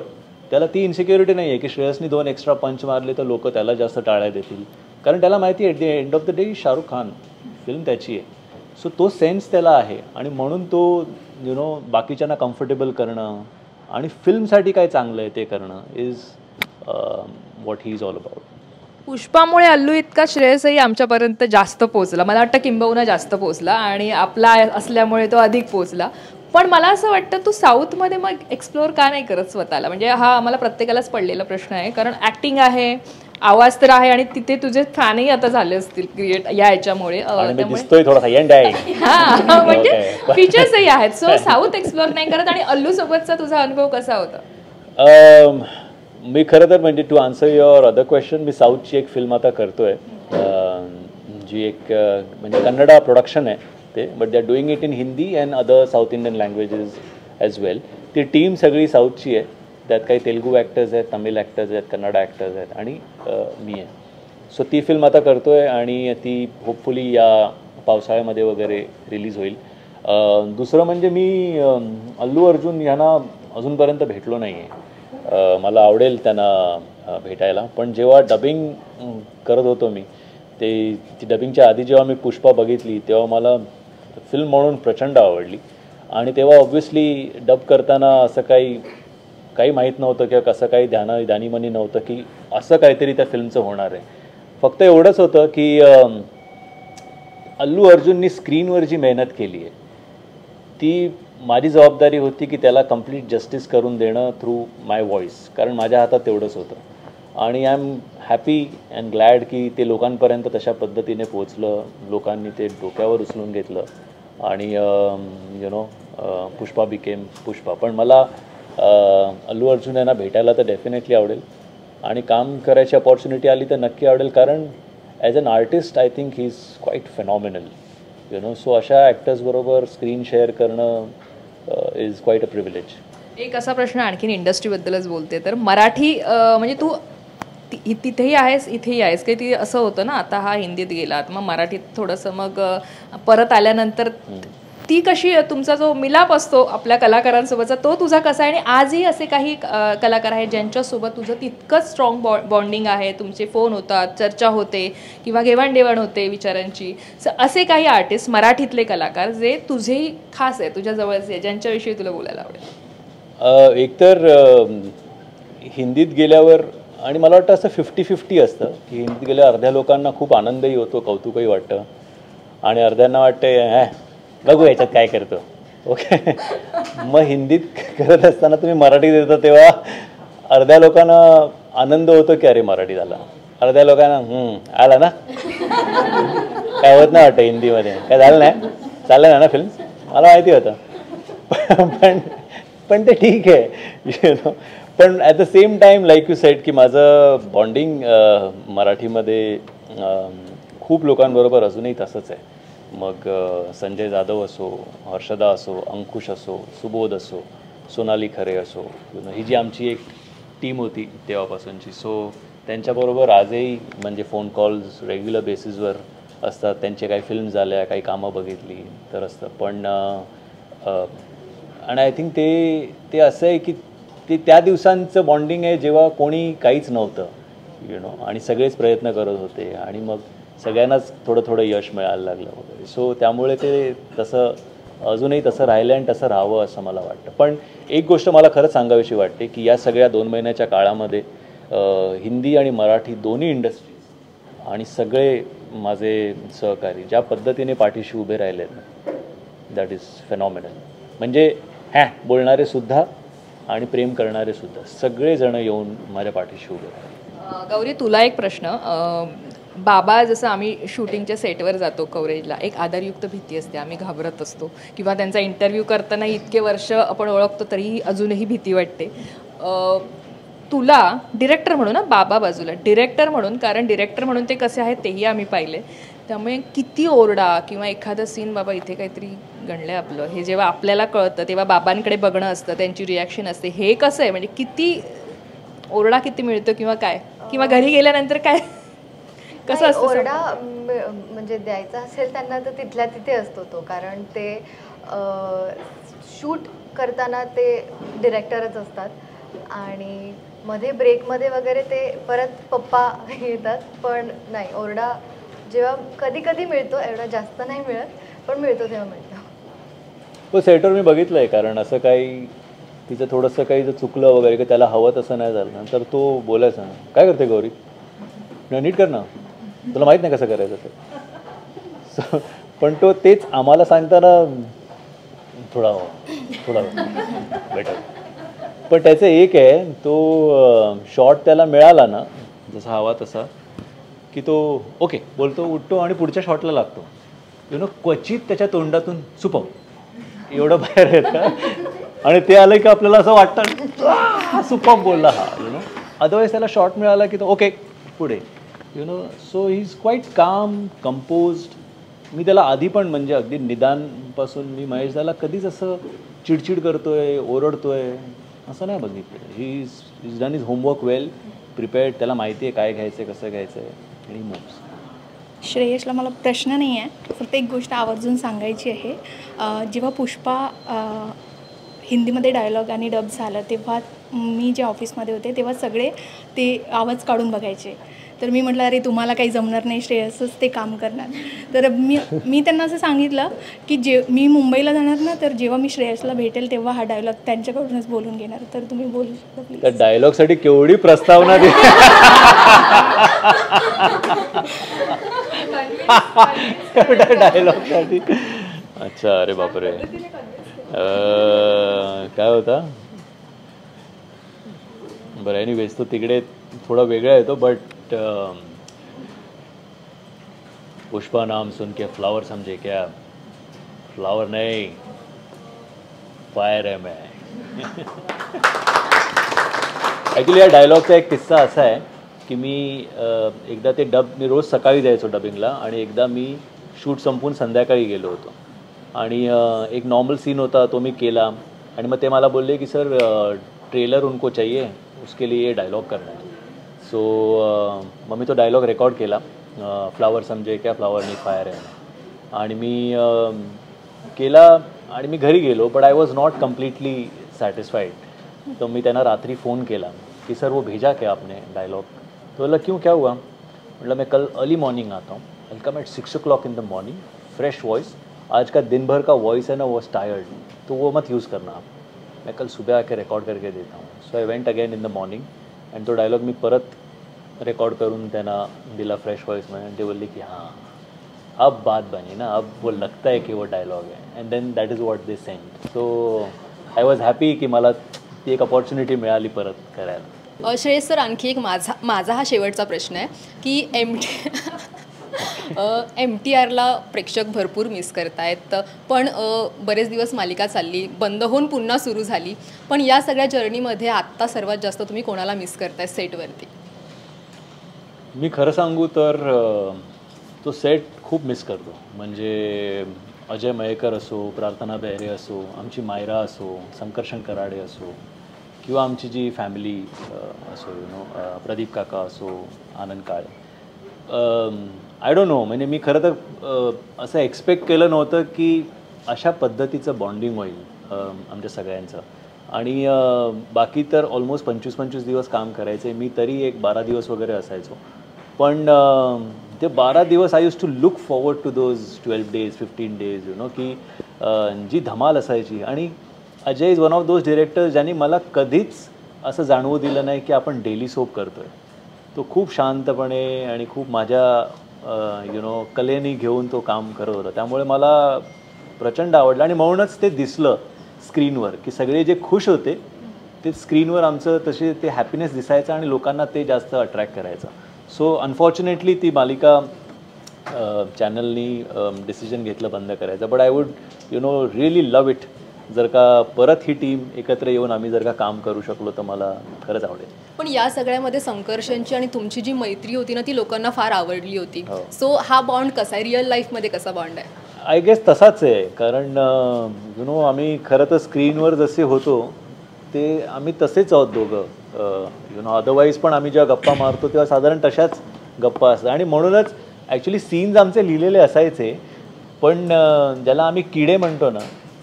त्याला ती इन्सिक्युरिटी नाही आहे की श्रेयसनी 2 एक्स्ट्रा पंच मारले तर लोक त्याला जास्त टाळ्या देतील, कारण त्याला माहिती आहे at the end of the day Shahrukh Khan film त्याची आहे. सो तो सेन्स त्याला आहे आणि म्हणून तो यु नो बाकीच्यांना कम्फर्टेबल करणं आणि फिल्मसाठी काय चांगलं आहे ते करणं is what he is all about. पुष्पामुळे अल्लू इतका श्रेयसही आमच्यापर्यंत जास्त पोचला, मला वाटतं किंबहुना जास्त पोचला, आणि आपला असल्यामुळे तो अधिक पोचला. पण मला असं वाटतं तू साऊथमध्ये मग एक्सप्लोअर का नाही करत स्वतःला? म्हणजे हा आम्हाला प्रत्येकालाच पडलेला प्रश्न आहे, कारण ॲक्टिंग आहे, आवाज तर आहे, आणि तिथे तुझे फॅनही आता झाले असतील क्रिएट या याच्यामुळे. हा म्हणजे फीचर्सही आहेत. सो साऊथ एक्सप्लोअर नाही करत, आणि अल्लू सोबतचा तुझा अनुभव कसा होता? मी खरं तर म्हणजे to answer your other question, मी साऊथची एक फिल्म आता करतोय, जी एक म्हणजे कन्नडा प्रोडक्शन आहे ते, but they are doing it in Hindi and other South Indian languages as well. ती टीम सगळी साऊथची आहे, त्यात काही तेलुगू ॲक्टर्स आहेत, तमिळ ॲक्टर्स आहेत, कन्नडा ॲक्टर्स आहेत, आणि मी आहे. सो ती फिल्म आता करतोय, आणि ती होपफुली या पावसाळ्यामध्ये वगैरे रिलीज होईल. दुसरं म्हणजे मी अल्लू अर्जुन यांना अजूनपर्यंत भेटलो नाही आहे. मला आवडेल त्यांना भेटायला, पण जेव्हा डबिंग करत होतो मी, ती डबिंगच्या आधी जेव्हा मी पुष्पा बघितली तेव्हा मला फिल्म म्हणून प्रचंड आवडली, आणि तेव्हा ऑब्व्हियसली डब करताना असं काही माहीत नव्हतं किंवा कसं काही ध्यानीमनी नव्हतं की असं काहीतरी त्या फिल्मचं होणार आहे. फक्त एवढंच होतं की अल्लू अर्जुननी स्क्रीनवर जी मेहनत केली आहे ती माझी जबाबदारी होती की त्याला कंप्लीट जस्टिस करून देणं थ्रू माय व्हॉईस, कारण माझ्या हातात तेवढंच होतं. आणि I am happy and glad की ते लोकांपर्यंत तशा पद्धतीने पोचलं, लोकांनी ते डोक्यावर उचलून घेतलं, आणि पुष्पा बिकेम पुष्पा. पण मला अल्लू अर्जुन यांना भेटायला तर डेफिनेटली आवडेल, आणि काम करायची अपॉर्च्युनिटी आली तर नक्की आवडेल, कारण as an artist I think he is quite phenomenal. So अशा ॲक्टर्सबरोबर स्क्रीन शेअर करणं इज क्वाईट अ प्रिव्हिलेज. एक असा प्रश्न आणखीन इंडस्ट्रीबद्दलच बोलते तर, मराठी म्हणजे तू तिथेही आहेस इथेही आहेस, काही ती असं होतं ना, आता हा हिंदीत गेलात मग मराठीत थोडंसं, मग परत आल्यानंतर ती कशी, तुमचा जो मिलाप असतो आपल्या कलाकारांसोबतचा तो तुझा कसा आहे? आणि आजही असे काही कलाकार आहेत ज्यांच्यासोबत तुझं तितकंच स्ट्रॉंग बॉन्डिंग आहे, तुमचे फोन होतात, चर्चा होते किंवा घेवाणदेवाण होते विचारांची, असे काही आर्टिस्ट मराठीतले कलाकार जे तुझेही खास आहे, तुझ्या जवळचे आहे, ज्यांच्याविषयी तुला बोलायला आवडेल? एकतर हिंदीत गेल्यावर, आणि मला वाटतं असं 50-50 असतं की हिंदीत गेल्यावर अर्ध्या लोकांना खूप आनंदही होतो, कौतुकही वाटतं, आणि अर्ध्यांना वाटतं बघू याच्यात काय करतो. ओके, मग हिंदीत करत असताना तुम्ही मराठीत येता तेव्हा अर्ध्या लोकांना आनंद होतो की अरे मराठीत आला, अर्ध्या लोकांना आला ना, काय होत नाही वाटतं हिंदीमध्ये, काय झालं नाही, चाललं ना फिल्म, मला माहिती होतं. पण ते ठीक आहे, पण at the same time like you sed की माझं बॉन्डिंग मराठीमध्ये खूप लोकांबरोबर अजूनही तसंच आहे. मग संजय जाधव असो, हर्षदा असो, अंकुश असो, सुबोध असो, सोनाली खरे असो, ही जी आमची एक टीम होती तेव्हापासूनची, सो त्यांच्याबरोबर आजही म्हणजे फोन कॉल्स रेग्युलर बेसिसवर असतात. त्यांचे काही फिल्म झाल्या, काही कामं बघितली तर असतं. पण आणि आय थिंक ते असं आहे की ते त्या दिवसांचं बॉन्डिंग आहे जेव्हा कोणी काहीच नव्हतं आणि सगळेच प्रयत्न करत होते, आणि मग सगळ्यांनाच थोडं थोडं यश मिळायला लागलं वगैरे. सो त्यामुळे ते तसं अजूनही तसं राहिलं आणि तसं राहावं असं मला वाटतं. पण एक गोष्ट मला खरंच सांगावीशी वाटते की या सगळ्या 2 महिन्याच्या काळामध्ये हिंदी आणि मराठी दोन्ही इंडस्ट्रीज आणि सगळे माझे सहकारी ज्या पद्धतीने पाठीशी उभे राहिले आहेत, दॅट इज फेनॉमिनल. म्हणजे बोलणारे सुद्धा आणि प्रेम करणारे सुद्धा सगळेजण येऊन माझ्या पाठीशी उभे राहिले. गौरी, तुला एक प्रश्न. बाबा, जसं आम्ही शूटिंगच्या सेटवर जातो कव्हरेजला, एक आदरयुक्त भीती असते, आम्ही घाबरत असतो, किंवा त्यांचा इंटरव्ह्यू करताना इतके वर्ष आपण ओळखतो तरीही अजूनही भीती वाटते. तुला डिरेक्टर म्हणून, बाबा बाजूला, डिरेक्टर म्हणून, कारण डिरेक्टर म्हणून ते कसे आहेत तेही आम्ही पाहिले, त्यामुळे किती ओरडा किंवा एखादं सीन बाबा इथे काहीतरी गणलं आपलं, हे जेव्हा आपल्याला कळतं तेव्हा बाबांकडे बघणं असतं, त्यांची रिॲक्शन असते, हे कसं आहे? म्हणजे किती ओरडा किती मिळतो किंवा काय, किंवा घरी गेल्यानंतर काय कसं असतं? ओरडा म्हणजे द्यायचा असेल त्यांना तर तिथल्या तिथे असतो तो, कारण ते शूट करताना ते डिरेक्टरच असतात, आणि मध्ये ब्रेकमध्ये वगैरे ते परत पप्पा येतात. पण नाही, ओरडा जेव्हा कधी कधी मिळतो, एवढा जास्त नाही मिळत, पण मिळतो तेव्हा मिळतो. हो, सेटवर मी बघितलं आहे, कारण असं काही तिचं थोडंसं काही जर चुकलं वगैरे की त्याला हवं तसं नाही झालं तर तो बोलायचा, काय करते गौरी, नीट कर ना, तुला माहीत नाही कसं करायचं ते. सो पण तो तेच आम्हाला सांगताना थोडा बेटर. पण त्याचं एक आहे, तो शॉट त्याला मिळाला ना जसा हवा तसा, की तो ओके बोलतो, उठतो आणि पुढच्या शॉटला लागतो. क्वचित त्याच्या तोंडातून सुपम एवढं बाहेर येतं आणि ते आलं की आपल्याला असं वाटतं सुपम बोलला हा. अदरवाईज त्याला शॉट मिळाला की तो ओके पुढे. सो ही इज क्वाईट काम, कंपोज्ड. मी त्याला आधी पण म्हणजे अगदी निदानपासून मी महेश दाला कधीच असं चिडचिड करतोय, ओरडतोय असं नाही बघितलं. He is done is homework well, prepared. त्याला माहिती आहे काय घ्यायचं आहे, कसं घ्यायचं आहे, आणि मूव्स. श्रेयसला मला प्रश्न नाही आहे, फक्त एक गोष्ट आवर्जून सांगायची आहे. जेव्हा पुष्पा हिंदीमध्ये डायलॉग आणि डब झालं तेव्हा मी जे ऑफिसमध्ये होते तेव्हा सगळे ते आवाज काढून बघायचे. तर मी म्हटलं अरे तुम्हाला काही जमणार नाही, श्रेयसच ते काम करणार. तर मी त्यांना असं सांगितलं की मी मुंबईला जाणार ना, तर जेव्हा मी श्रेयसला भेटेल तेव्हा हा डायलॉग त्यांच्याकडूनच बोलून घेणार. तर तुम्ही बोलू शकता प्लीज. त्या डायलॉगसाठी केवढी प्रस्तावना दे. डायलॉगसाठी. अच्छा, अरे बापरे. काय होता बरं. एनिवेज तो तिकडे थोडा वेगळा येतो. बट पुष्पा नाम सुन के फ्लावर समझे क्या? फ्लावर नहीं, फायर है मैं. ॲक्च्युली या डायलॉगचा एक किस्सा असा आहे की मी एकदा ते मी रोज सकाळी जायचो डबिंगला, आणि एकदा मी शूट संपून संध्याकाळी गेलो होतो आणि एक नॉर्मल सीन होता तो मी केला. आणि मग ते मला बोलले की सर ट्रेलर उनको चाहिए, उसके लिए ये डायलॉग करना है. सो मग मी तो डायलॉग रेकॉर्ड केला, फ्लावर समजे क्या फ्लावर नाही फायर आहे. आणि मी केला आणि मी घरी गेलो. But I was not completely satisfied. तो मी त्यांना रात्री फ़ोन केला कि सर वो भेजा क्या आपने डायलॉग? तो बोला क्यों, क्या हुआ? मतलब मैं कल अर्ली मॉर्निंग आता हूँ, I come at 6 o'clock in the morning, fresh voice. आज का दिन भर का वॉइस है ना वो टायर्ड, तो वो मत यूज़ करना आप, मैं कल सुबह आके रिकॉर्ड करके देता हूँ. So I went again in the morning आणि तो डायलॉग मी परत रेकॉर्ड करून त्यांना दिला फ्रेश वॉइसमध्ये. आणि ते बोलले की हां अब बात बनी ना, अब वो लगता है कि वो डायलॉग है. And then that is what they send. So I was happy की मला ती एक अपॉर्च्युनिटी मिळाली परत करायला. श्रेयस सर, आणखी एक माझा हा शेवटचा प्रश्न आहे की MTRला प्रेक्षक भरपूर मिस करतायत, पण बरेच दिवस मालिका चालली, बंद होऊन पुन्हा सुरू झाली, पण या सगळ्या जर्नीमध्ये आत्ता सर्वात जास्त तुम्ही कोणाला मिस करताय सेटवरती? मी खरं सांगू तर तो सेट खूप मिस करतो. म्हणजे अजय मयेकर असो, प्रार्थना बेहरे असो, आमची मायरा असो, संकर्षण कराडे असो, किंवा आमची जी फॅमिली असो, प्रदीप काका असो, आनंद काळे. आय डोंट नो, म्हणजे मी खरं तर असं एक्सपेक्ट केलं नव्हतं की अशा पद्धतीचं बॉन्डिंग होईल आमच्या सगळ्यांचं. आणि बाकी तर ऑलमोस्ट 25-25 दिवस काम करायचे, मी तरी एक 12 दिवस वगैरे असायचो. पण ते 12 दिवस I use to look forward to those 12 days 15 days की जी धमाल असायची. आणि Ajay is one of those directors ज्यांनी मला कधीच असं जाणवू दिलं नाही की आपण डेली सोप करतो आहे. तो खूप शांतपणे आणि खूप माझ्या कलेने घेऊन तो काम करत होता. त्यामुळे मला प्रचंड आवडलं आणि म्हणूनच ते दिसलं स्क्रीनवर की सगळे जे खुश होते ते स्क्रीनवर आमचं तसे ते हॅपीनेस दिसायचं आणि लोकांना ते जास्त अट्रॅक्ट करायचं. सो अनफॉर्च्युनेटली ती मालिका चॅनलनी डिसिजन घेतलं बंद करायचं. But I would really love it जर का परत ही टीम एकत्र येऊन आम्ही जर का काम करू शकलो तर मला खरंच आवडेल. पण या सगळ्यामध्ये संकर्षणची आणि तुमची जी मैत्री होती ना ती लोकांना फार आवडली होती. सो हा बॉन्ड कसा आहे, रिअल लाईफमध्ये कसा बॉन्ड आहे? आय गेस तसाच आहे. कारण आम्ही खरं तर स्क्रीनवर जसे होतो ते आम्ही तसेच आहोत दोघं. अदरवाईज पण आम्ही जेव्हा गप्पा मारतो तेव्हा साधारण तशाच गप्पा असतात. आणि म्हणूनच ॲक्च्युली सीन्स आमचे लिहिलेले असायचे, पण ज्याला आम्ही किडे म्हणतो ना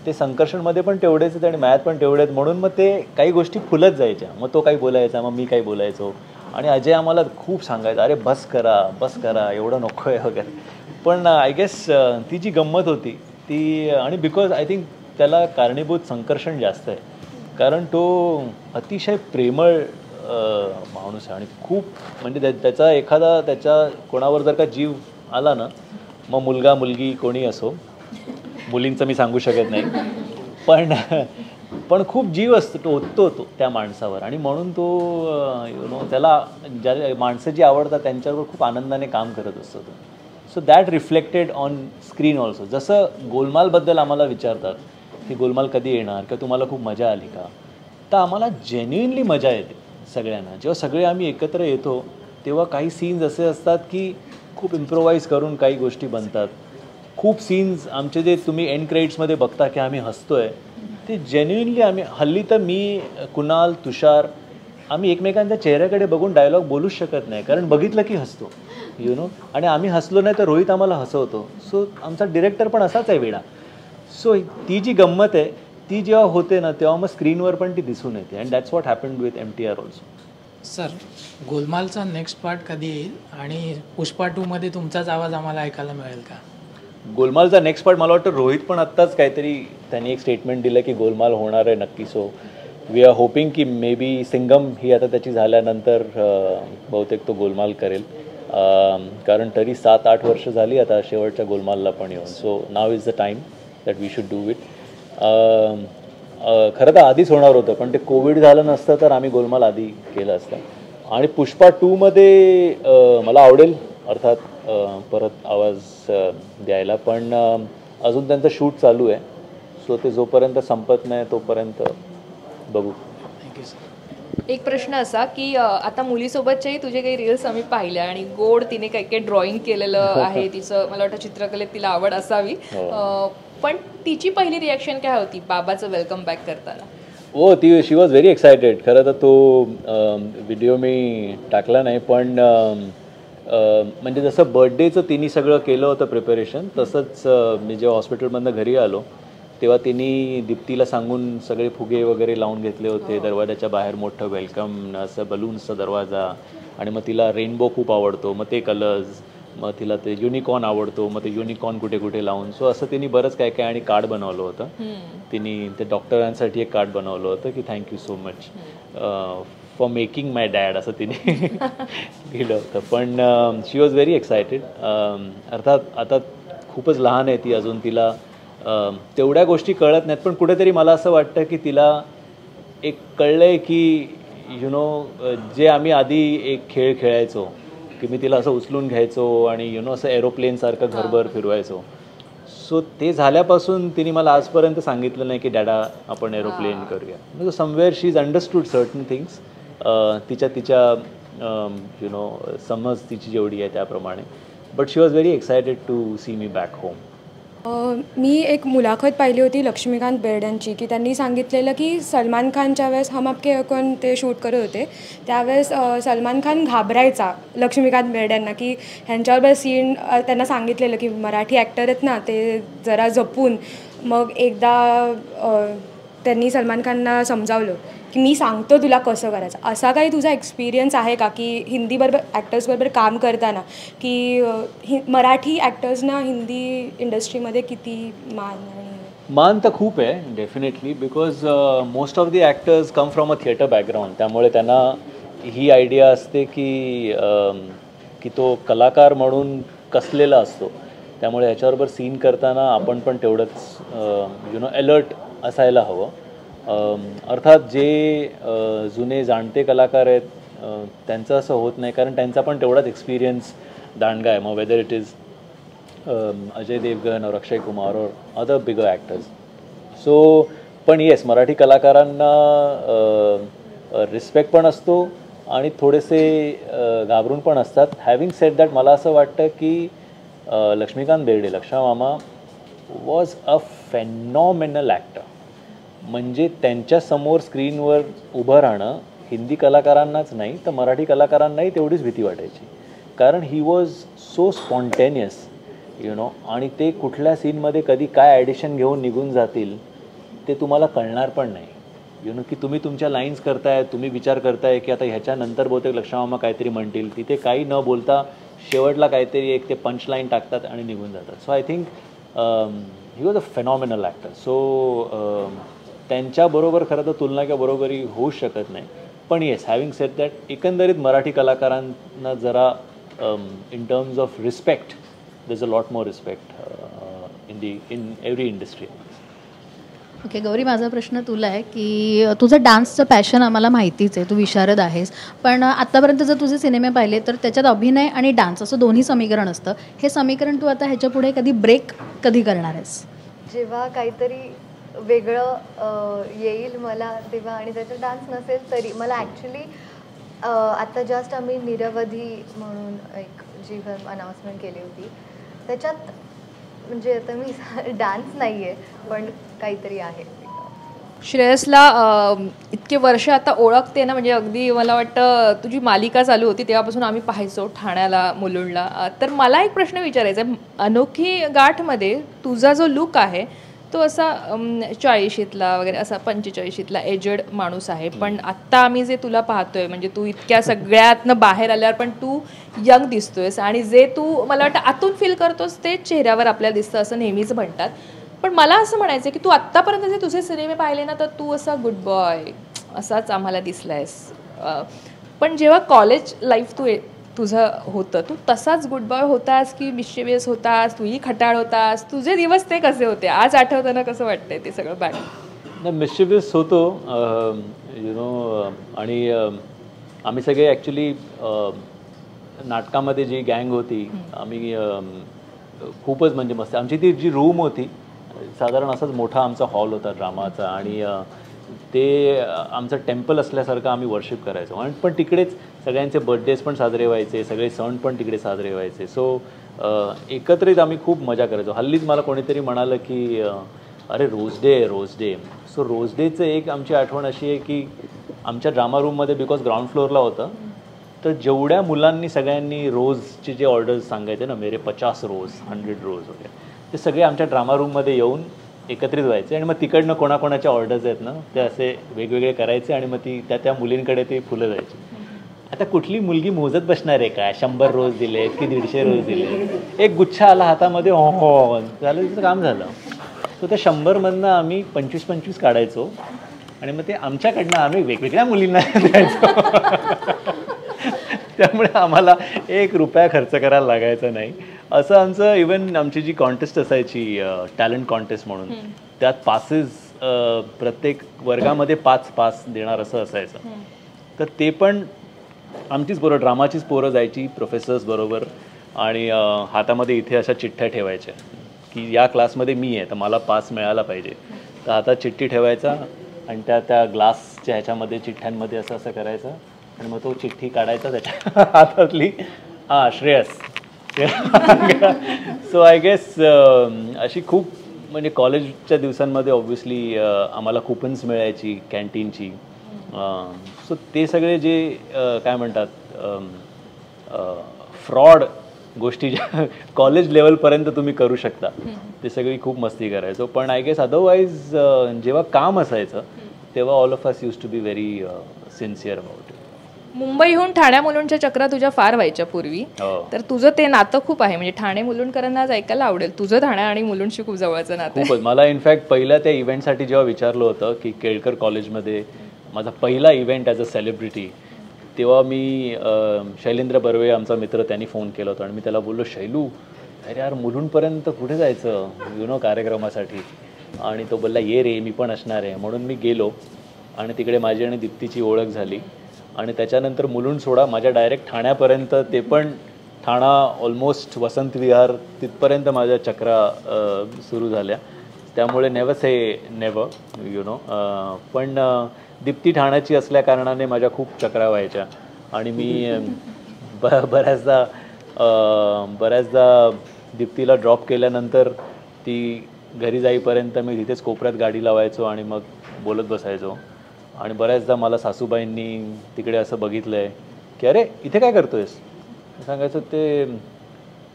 ते संकर्षणमध्ये पण तेवढेच आहेत आणि मॅथ पण तेवढे आहेत. म्हणून मग ते काही गोष्टी फुलत जायच्या. मग तो काही बोलायचा, मग मी काही बोलायचो. आणि अजय आम्हाला खूप सांगायचं अरे बस करा एवढं नको आहे वगैरे. पण आय गेस ती जी गंमत होती ती, आणि बिकॉज आय थिंक त्याला कारणीभूत संकर्षण जास्त आहे. कारण तो अतिशय प्रेमळ माणूस आहे आणि खूप म्हणजे त्याचा एखादा त्याच्या कोणावर जर का जीव आला ना, मग मुलगा मुलगी कोणी असो, मुलींचं मी सांगू शकत नाही, पण खूप जीव ओततो तो त्या माणसावर आणि म्हणून तो त्याला ज्या माणसं जी आवडतात त्यांच्यावर खूप आनंदाने काम करत असतो तो. So that reflected on screen also. जसं गोलमालबद्दल आम्हाला विचारतात की गोलमाल कधी येणार किंवा तुम्हाला खूप मजा आली का, तर आम्हाला जेन्युइनली मजा येते सगळ्यांना. जेव्हा सगळे आम्ही एकत्र येतो तेव्हा काही सीन्स असे असतात की खूप इम्प्रोवाईज करून काही गोष्टी बनतात. खूप सीन्स आमचे जे तुम्ही एंड क्रेडिट्समध्ये बघता की आम्ही हसतोय, ते जेन्युइनली आम्ही हल्ली तर मी, कुणाल, तुषार आम्ही एकमेकांच्या चेहऱ्याकडे बघून डायलॉग बोलूच शकत नाही, कारण बघितलं की हसतो आणि आम्ही हसलो नाही तर रोहित आम्हाला हसवतो. सो आमचा डिरेक्टर पण असाच आहे वेडा. सो ती जी गंमत आहे ती जेव्हा होते ना तेव्हा मग स्क्रीनवर पण ती दिसून येते. And that's what happened with MTR also. Sir, गोलमालचा नेक्स्ट पार्ट कधी येईल आणि पुष्पा 2 मध्ये तुमचाच आवाज आम्हाला ऐकायला मिळेल का? गोलमालचा नेक्स्ट पार्ट मला वाटतं रोहित पण आत्ताच काहीतरी त्यांनी एक स्टेटमेंट दिलं की गोलमाल होणार आहे नक्की. सो वी आर होपिंग की मे बी सिंगम ही आता त्याची झाल्यानंतर बहुतेक तो गोलमाल करेल, कारण तरी 7-8 वर्ष झाली आता शेवटच्या गोलमालला पण येऊन. So now is the time that we should do it. खरं तर आधीच होणार होतं, पण ते कोविड झालं नसतं तर आम्ही गोलमाल आधी केलं असतं. आणि पुष्पा 2 मध्ये मला आवडेल अर्थात परत आवाज द्यायला, पण अजून त्यांचं शूट चालू आहे. सो ते जोपर्यंत संपत नाही तोपर्यंत बघू. Thank you sir. एक प्रश्न असा की आता मुलीसोबतच्याही तुझे काही रील्स आम्ही पाहिल्या आणि गोड तिने काही काही ड्रॉइंग केलेलं आहे तिचं, मला वाटतं चित्रकलेत तिला आवड असावी, पण तिची पहिली रिॲक्शन काय होती बाबाचं वेलकम बॅक करताना? शी वॉज व्हेरी एक्सायटेड. खरं तर तो व्हिडिओ मी टाकला नाही, पण म्हणजे जसं बर्थडेचं तिने सगळं केलं होतं प्रिपरेशन, तसंच मी जेव्हा हॉस्पिटलमधनं घरी आलो तेव्हा तिने दीप्तीला सांगून सगळे फुगे वगैरे लावून घेतले होते. दरवाजाच्या बाहेर मोठं वेलकम असं बलून्सचा दरवाजा, आणि मग तिला रेनबो खूप आवडतो मग ते कलर्स, मग तिला ते युनिकॉर्न आवडतो मग ते युनिकॉर्न कुठे कुठे लावून. सो असं तिने बरंच काय काय आणि कार्ड बनवलं होतं. तिने ते डॉक्टरांसाठी एक कार्ड बनवलं होतं की thank you so much for making my dad असं तिने लिहिलं होतं. पण शी वॉज व्हेरी एक्सायटेड. अर्थात आता खूपच लहान आहे ती अजून, तिला तेवढ्या गोष्टी कळत नाहीत, पण कुठेतरी मला असं वाटतं की तिला एक कळलं आहे की जे आम्ही आधी एक खेळ खेळायचो की मी तिला असं उचलून घ्यायचो आणि असं एरोप्लेनसारखं घरभर फिरवायचो. सो ते झाल्यापासून तिने मला आजपर्यंत सांगितलं नाही की डॅडा आपण एरोप्लेन करूया. म्हणजे somewhere she is understood certain things, तिच्या समज तिची जेवढी आहे त्याप्रमाणे. But she was very excited to see me back home. मी एक मुलाखत पाहिली होती लक्ष्मीकांत बेर्डेंची, की त्यांनी सांगितलेलं की सलमान खानच्या वेळेस हम आपके है कौन ते शूट करत होते त्यावेळेस सलमान खान घाबरायचा लक्ष्मीकांत बेर्डेंना, की ह्यांच्याबरोबर सीन त्यांना सांगितलेलं की मराठी ॲक्टर आहेत ना ते जरा जपून. मग एकदा त्यांनी सलमान खानना समजावलं की मी सांगतो तुला कसं करायचं. असा काही तुझा एक्सपिरियन्स आहे का की हिंदीबरोबर ॲक्टर्सबरोबर काम करताना की मराठी ॲक्टर्सना हिंदी इंडस्ट्रीमध्ये किती मान तर खूप आहे definitely, because most of the actors come from a theatre background. त्यामुळे त्यांना ही आयडिया असते की तो कलाकार म्हणून कसलेला असतो. त्यामुळे ह्याच्याबरोबर सीन करताना आपण पण तेवढंच अलर्ट असायला हवं. अर्थात जे जुने जाणते कलाकार आहेत त्यांचं असं होत नाही, कारण त्यांचा पण तेवढाच एक्सपिरियन्स दांडगा आहे. मग whether it is Ajay Devgn और अक्षय कुमार और अदर बिगर ॲक्टर्स. सो पण येस, मराठी कलाकारांना रिस्पेक्ट पण असतो आणि थोडेसे घाबरून पण असतात. हॅव्हिंग सेड दॅट, मला असं वाटतं की लक्ष्मीकांत बेर्डे, लक्षा मामा वॉज अ फेनॉमिनल ॲक्टर. म्हणजे त्यांच्यासमोर स्क्रीनवर उभं राहणं हिंदी कलाकारांनाच नाही तर मराठी कलाकारांनाही तेवढीच भीती वाटायची, कारण ही वॉज सो स्पॉन्टेनियस आणि ते कुठल्या सीनमध्ये कधी काय ॲडिशन घेऊन निघून जातील ते तुम्हाला कळणार पण नाही. की तुम्ही तुमच्या लाईन्स करताय, तुम्ही विचार करताय की आता ह्याच्यानंतर बहुतेक लक्षामामा काहीतरी म्हणतील, तिथे काही न बोलता शेवटला काहीतरी एक ते पंच लाईन टाकतात आणि निघून जातात. So I think he was a phenomenal actor. So त्यांच्याबरोबर खरं तर तुलना किंवा बरोबरी होऊ शकत नाही. पण येस, हॅव्हिंग सेड दॅट एकंदरीत मराठी कलाकारांना जरा in terms of respect there is a lot more respect in every industry. Okay Gauri, माझा प्रश्न तुला आहे की तुझं डान्सचं पॅशन आम्हाला माहितीच आहे, तू विशारद आहेस, पण आत्तापर्यंत जर तुझे सिनेमे पाहिले तर त्याच्यात अभिनय आणि डान्स असं दोन्ही समीकरण असतं. हे समीकरण तू आता ह्याच्या पुढे कधी ब्रेक कधी करणार आहेस? जेव्हा काहीतरी वेगळं येईल मला तेव्हा, आणि त्याच्यात डान्स नसेल तरी मला ॲक्च्युली आता जस्ट आम्ही निरवधी म्हणून एक जी फिल्म अनाऊन्समेंट केली होती, त्याच्यात म्हणजे आता मी डान्स नाही आहे पण काहीतरी आहे. श्रेयसला इतके वर्ष आता ओळखते ना, म्हणजे अगदी मला वाटतं तुझी मालिका चालू होती तेव्हापासून आम्ही पाहायचो ठाण्याला, मुलुंडला. तर मला एक प्रश्न विचारायचा आहे, अनोखी गाठमध्ये तुझा जो लुक आहे तो असा 40शीतला वगैरे असा 45शीतला एजेड माणूस आहे, पण आत्ता आम्ही जे तुला पाहतोय म्हणजे तू इतक्या सगळ्यातनं बाहेर आल्यावर पण तू यंग दिसतोयस, आणि जे तू मला वाटतं आतून फील करतोस ते चेहऱ्यावर आपल्याला दिसतं असं नेहमीच म्हणतात. पण मला असं म्हणायचं की तू आत्तापर्यंत जे तुझे सिनेमे पाहिले ना तर तू असा गुड बॉय असाच आम्हाला दिसलायस, पण जेव्हा कॉलेज लाईफ तुझं होतं तू तसाच गुड बॉय होतास की मिस्चिवियस होतास, तूही खटाळ होतास, तुझे दिवस ते कसे होते? आज आठवताना कसं वाटतंय ते सगळं बॅक? नाही, मिस्चिवियस होतो यु नो, आणि आम्ही सगळे ॲक्च्युली नाटकामध्ये जी गँग होती आम्ही खूपच म्हणजे मस्त. आमची ती जी रूम होती साधारण असाच मोठा आमचा हॉल होता ड्रामाचा, आणि ते आमचं टेम्पल असल्यासारखं आम्ही वर्शिप करायचो. आणि पण तिकडेच सगळ्यांचे बर्थडेज पण साजरे व्हायचे, सगळे सण पण तिकडे साजरे व्हायचे. सो एकत्रित आम्ही खूप मजा करायचो. हल्लीच मला कोणीतरी म्हणालं की अरे रोज डे. सो रोज डेचं एक आमची आठवण अशी आहे की आमच्या ड्रामा रूममध्ये, बिकॉज ग्राउंड फ्लोअरला होतं, तर जेवढ्या मुलांनी सगळ्यांनी रोजचे जे ऑर्डर्स सांगायचे ना, मेरे 50 रोज 100 रोज वगैरे, ते सगळे आमच्या ड्रामा रूममध्ये येऊन एकत्रित व्हायचे. आणि मग तिकडनं कोणाकोणाच्या ऑर्डर्स आहेत ना ते असे वेगवेगळे करायचे, आणि मग ती त्या मुलींकडे ते फुलं जायची. आता कुठली मुलगी मोजत बसणार आहे का 100 रोज दिले की 150 रोज दिले? एक गुच्छा आला हातामध्ये, हो झालं, तिचं काम झालं. सो त्या 100मधनं आम्ही 25-25 काढायचो, आणि मग ते आमच्याकडनं आम्ही वेगवेगळ्या मुलींना द्यायचो. त्यामुळे आम्हाला ₹1 खर्च करायला लागायचा नाही. असं आमचं इवन आमची जी कॉन्टेस्ट असायची टॅलेंट कॉन्टेस्ट म्हणून, त्यात पासेस प्रत्येक वर्गामध्ये 5 पास देणार असं असायचं. तर ते पण आमचीच पोरं, ड्रामाचीच पोरं जायची प्रोफेसर्स बरोबर, आणि हातामध्ये इथे अशा चिठ्ठ्या ठेवायच्या की या क्लासमध्ये मी आहे तर मला पास मिळाला पाहिजे. तर हातात चिठ्ठी ठेवायचा आणि त्या ग्लासच्या ह्याच्यामध्ये चिठ्ठ्यांमध्ये असं करायचं, आणि मग तो चिठ्ठी काढायचा त्याच्या हातातली, श्रेयस. सो आय गेस अशी खूप म्हणजे कॉलेजच्या दिवसांमध्ये ऑब्व्हियसली आम्हाला कुपन्स मिळायची कॅन्टीनची. सो ते सगळे जे काय म्हणतात फ्रॉड गोष्टी ज्या कॉलेज लेवलपर्यंत तुम्ही करू शकता ते सगळी खूप मस्ती करायचो. पण आय गेस अदरवाईज जेव्हा काम असायचं तेव्हा all of us use to be very sincere about it. मुंबईहून ठाण्या मुलुंडच्या चक्रा तुझ्या फार व्हायच्या पूर्वी, तर तुझं ते नातं खूप आहे, म्हणजे ठाणे मुलुंडकरांना आज ऐकायला आवडेल तुझं ठाण्या आणि मुलुंडशी खूप जवळचं नातं. खूपच. मला इनफॅक्ट पहिल्या त्या इव्हेंटसाठी जेव्हा विचारलं होतं की केळकर कॉलेजमध्ये माझा पहिला इव्हेंट ॲज अ सेलिब्रिटी, तेव्हा मी शैलेंद्र बर्वे आमचा मित्र त्यांनी फोन केला होता, आणि मी त्याला बोललो, शैलू अरे यार मुलुंडपर्यंत कुठे जायचं यु नो कार्यक्रमासाठी? आणि तो बोलला ये रे मी पण असणार आहे. म्हणून मी गेलो, आणि तिकडे माझी आणि दीप्तीची ओळख झाली, आणि त्याच्यानंतर मुलुंड सोडा माझ्या डायरेक्ट ठाण्यापर्यंत, ते पण ठाणा ऑलमोस्ट वसंत विहार तिथपर्यंत माझ्या चक्रा सुरू झाल्या. त्यामुळे never say never you know. पण दीप्ती ठाण्याची असल्या कारणाने माझ्या खूप चक्रा व्हायच्या, आणि मी बऱ्याचदा दीप्तीला ड्रॉप केल्यानंतर ती घरी जाईपर्यंत मी तिथेच कोपऱ्यात गाडी लावायचो आणि मग बोलत बसायचो. आणि बऱ्याचदा मला सासूबाईंनी तिकडे असं बघितलं आहे की अरे इथे काय करतोयस? सांगायचं ते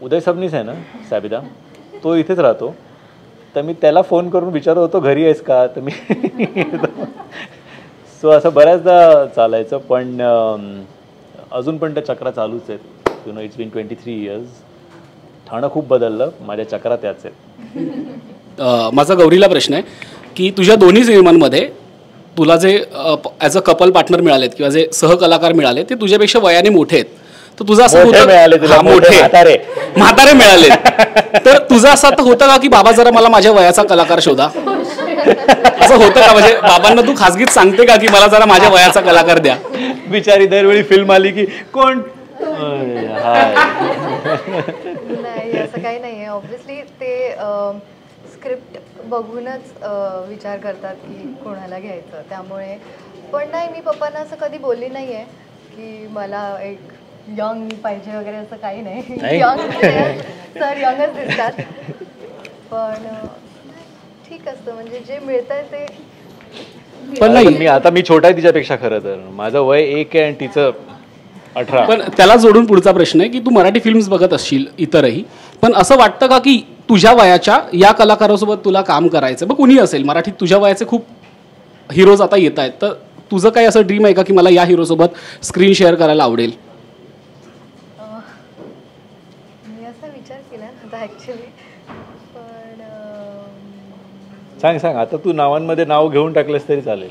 उदय सबनीस आहे ना साबिदा, तो इथेच राहतो. तर मी त्याला फोन करून विचारत होतो घरी आहेस का, तर मी सो असं बऱ्याचदा चालायचं. पण अजून पण त्या चक्रा चालूच आहेत. You know it's been 23 years. Thane खूप बदललं, माझ्या चक्रा त्याच आहेत. माझा गौरीला प्रश्न आहे की तुझ्या दोन्ही सिनेमांमध्ये तुला जे ॲज अ कपल पार्टनर मिळालेत किंवा जे सहकलाकार मिळाले ते तुझ्यापेक्षा वयाने मोठे आहेत, तर तुझं असं मोठे मिळाले तुला, हा, मोठे म्हातारे मिळाले, तर तुझं असं आता होतं का की बाबा जरा मला माझ्या वयाचा कलाकार शोधा, असं होतं का? म्हणजे बाबांना तू खासगीत सांगते का की मला जरा माझ्या वयाचा कलाकार द्या? बिचारी दरवेळी फिल्म आली की कोण नाही, असं काही नाही आहे. ऑब्व्हियसली ते स्क्रिप्ट बघूनच विचार करतात की कोणाला घ्यायचं. त्यामुळे पण नाही, मी पप्पांना असं कधी बोलली नाही आहे की मला एक यंग पाहिजे वगैरे, असं काही नाही. यंग सर यंगच दिसतात, पण ठीक असतं, म्हणजे जे मिळतंय ते. पण नाही, मी छोटा आहे तिच्यापेक्षा. खरं तर माझं वय 1 आहे आणि तिचं 18. पण त्याला जोडून पुढचा प्रश्न आहे की तू मराठी फिल्म्स बघत असशील इतरही, पण असं वाटतं का की तुझ्या वयाच्या या कलाकारासोबत तुला काम करायचं? बघ कुणी असेल मराठीत तुझ्या वयाचे खूप हिरोज आता येत आहेत, तर तुझं काही असं ड्रीम आहे का की मला या हिरोसोबत स्क्रीन शेअर करायला आवडेल? मी असा विचार केला आता ॲक्च्युली, पण सांग आता तू नावांमध्ये नाव घेऊन टाकलंस तरी चालेल.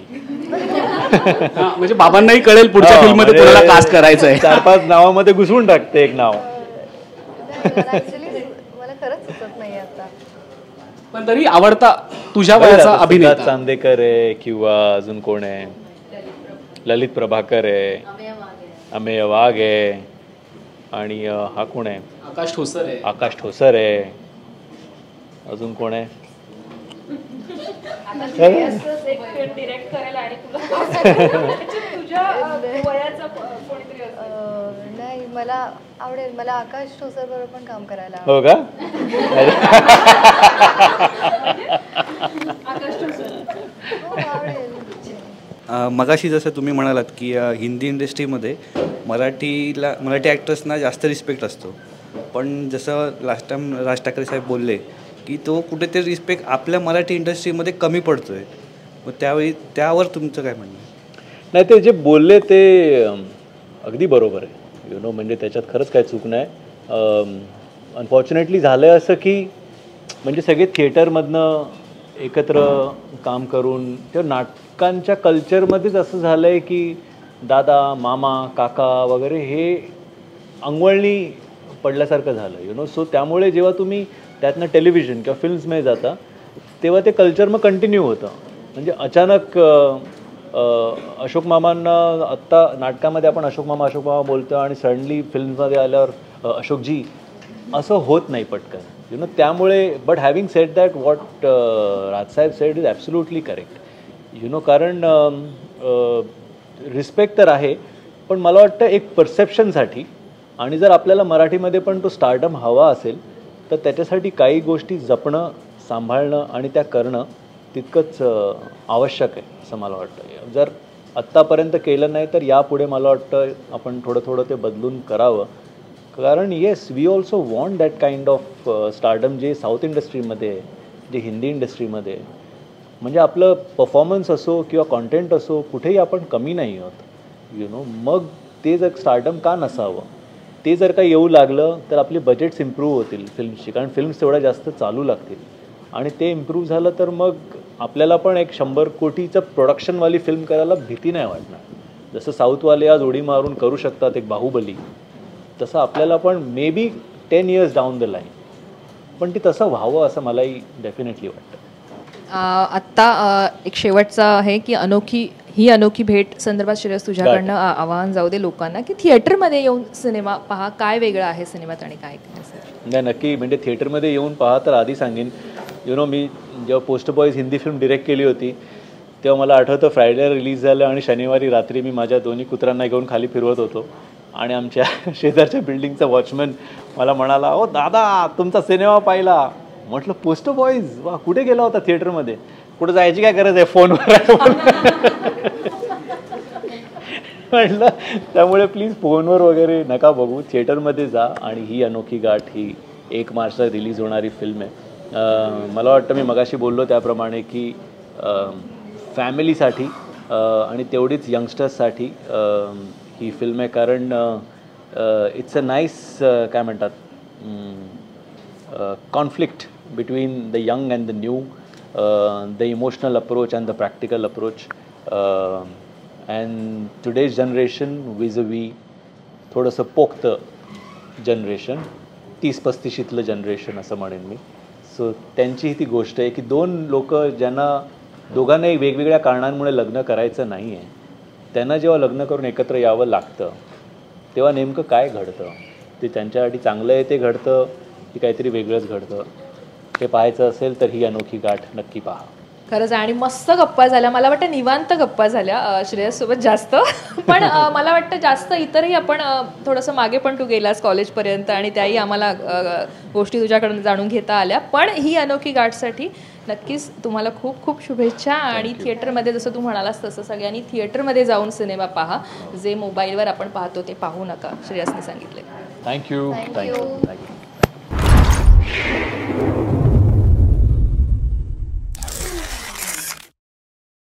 म्हणजे बाबांनाही कळेल पुढच्या फिल्ममध्ये कोणाला कास्ट करायचं आहे. 4-5 नावामध्ये घुसवून टाकते एक नाव. ॲक्च्युली मला खरंच सुचत नाही आता. पण तरी आवडता तुझ्या वयाचा अभिनेता? चांदेकर आहे किंवा अजून कोण आहे, ललित प्रभाकर आहे, अमेय वाघ आहे, आणि हा कोण आहे, आकाश ठोसर आहे, अजून कोण आहे? नाही, मला आवडेल, मला आकाश ठोसर बरोबर पण काम करायला हो का? आवडेल. मगाशी जसं तुम्ही म्हणालात की हिंदी इंडस्ट्रीमध्ये मराठी ॲक्टर्सना जास्त रिस्पेक्ट असतो, पण जसं लास्ट टाइम राज ठाकरे साहेब बोलले की तो कुठेतरी रिस्पेक्ट आपल्या मराठी इंडस्ट्रीमध्ये कमी पडतो आहे, मग त्यावेळी त्यावर तुमचं काय म्हणणं आहे? नाही, ते जे बोलले ते अगदी बरोबर आहे, म्हणजे त्याच्यात खरंच काय चूक नाही. अनफॉर्च्युनेटली झालं आहे असं की म्हणजे सगळे थिएटरमधनं एकत्र काम करून किंवा नाटकांच्या कल्चरमध्येच असं झालं आहे की दादा, मामा, काका वगैरे हे अंगवळणी पडल्यासारखं झालं, सो त्यामुळे जेव्हा तुम्ही त्यातनं टेलिव्हिजन किंवा फिल्म्समध्ये जाता तेव्हा ते कल्चर मग कंटिन्यू होतं. म्हणजे अचानक अशोक मामांना आत्ता नाटकामध्ये आपण अशोक मामा बोलतो आणि सडनली फिल्ममध्ये आल्यावर अशोकजी असं होत नाही पटकन, त्यामुळे. But having said that, what Rajsaheb said is absolutely correct, कारण रिस्पेक्ट तर आहे, पण मला वाटतं एक परसेप्शनसाठी, आणि जर आपल्याला मराठीमध्ये पण तो स्टारडम हवा असेल तर त्याच्यासाठी काही गोष्टी जपणं, सांभाळणं आणि त्या करणं तितकंच आवश्यक आहे असं मला वाटतं. जर आत्तापर्यंत केलं नाही तर यापुढे मला वाटतं आपण थोडं ते बदलून करावं, कारण yes, we also want that kind of stardom जे साऊथ इंडस्ट्रीमध्ये आहे, जे हिंदी इंडस्ट्रीमध्ये आहे. म्हणजे आपलं परफॉर्मन्स असो किंवा कॉन्टेंट असो, कुठेही आपण कमी नाही आहोत, मग ते जर स्टारडम का नसावं? ते जर का येऊ लागलं तर आपली बजेट्स इम्प्रूव्ह होतील फिल्म्सची, कारण फिल्म्स तेवढ्या जास्त चालू लागतील, आणि ते इम्प्रूव्ह झालं तर मग आपल्याला पण एक 100 कोटीचं प्रोडक्शनवाली फिल्म करायला भीती नाही वाटणार. जसं साऊथवाले आज उडी मारून करू शकतात एक बाहुबली, तसं आपल्याला पण may be 10 years down the line पण ते तसं व्हावं असं मलाही डेफिनेटली वाटतं. आत्ता एक शेवटचा आहे की ही अनोखी भेट संदर्भात श्रेयस तुझ्याकडनं आवाहन जाऊ दे लोकांना की थिएटरमध्ये येऊन सिनेमा पहा, काय वेगळं आहे सिनेमात आणि काय नाही, नक्की. म्हणजे थिएटरमध्ये येऊन पहा. तर आधी सांगेन, मी जेव्हा post boys Hindi film direct केली होती तेव्हा मला आठवतं फ्रायडे रिलीज झालं आणि शनिवारी रात्री मी माझ्या दोन्ही कुत्र्यांना घेऊन खाली फिरवत होतो आणि आमच्या शेजारच्या बिल्डिंगचा वॉचमन मला म्हणाला, ओ दादा तुमचा सिनेमा पाहिला. म्हटलं पोस्ट बॉयज, वा, कुठे गेला होता थिएटरमध्ये? कुठं जायची काय गरज आहे, फोनवर म्हटलं. त्यामुळे प्लीज फोनवर वगैरे नका बघू, थिएटरमध्ये जा. आणि ही अनोखी गाठ ही 1 मार्चला रिलीज होणारी फिल्म आहे. मला वाटतं मी मगाशी बोललो त्याप्रमाणे की फॅमिलीसाठी आणि तेवढीच यंगस्टर्ससाठी ही फिल्म आहे, कारण इट्स अ नाईस काय म्हणतात conflict between the young and the new, the emotional approach and the practical approach. And today's generation विज अ वी थोडंसं पोखतं जनरेशन, 30-35शीतलं जनरेशन असं म्हणेन मी. सो त्यांची ही ती गोष्ट आहे की दोन लोक ज्यांना दोघांनाही वेगवेगळ्या कारणांमुळे लग्न करायचं नाही आहे, त्यांना जेव्हा लग्न करून एकत्र यावं लागतं तेव्हा नेमकं काय घडतं, ते त्यांच्यासाठी चांगलं आहे ते घडतं की काहीतरी वेगळंच घडतं, हे पाहायचं असेल तर ही अनोखी गाठ नक्की पहा. खरंच आणि मस्त गप्पा झाल्या, मला वाटतं निवांत गप्पा झाल्या श्रेयससोबत जास्त. पण मला वाटतं जास्त इतरही आपण थोडंसं मागे पण तू गेलास कॉलेजपर्यंत आणि त्याही आम्हाला गोष्टी तुझ्याकडून जाणून घेता आल्या. पण ही अनोखी गाठसाठी नक्कीच तुम्हाला खूप खूप शुभेच्छा. आणि थिएटरमध्ये जसं तू म्हणालास तसं सगळ्यांनी थिएटरमध्ये जाऊन सिनेमा पहा, जे मोबाईलवर आपण पाहतो ते पाहू नका, श्रेयसने सांगितले. थँक्यू.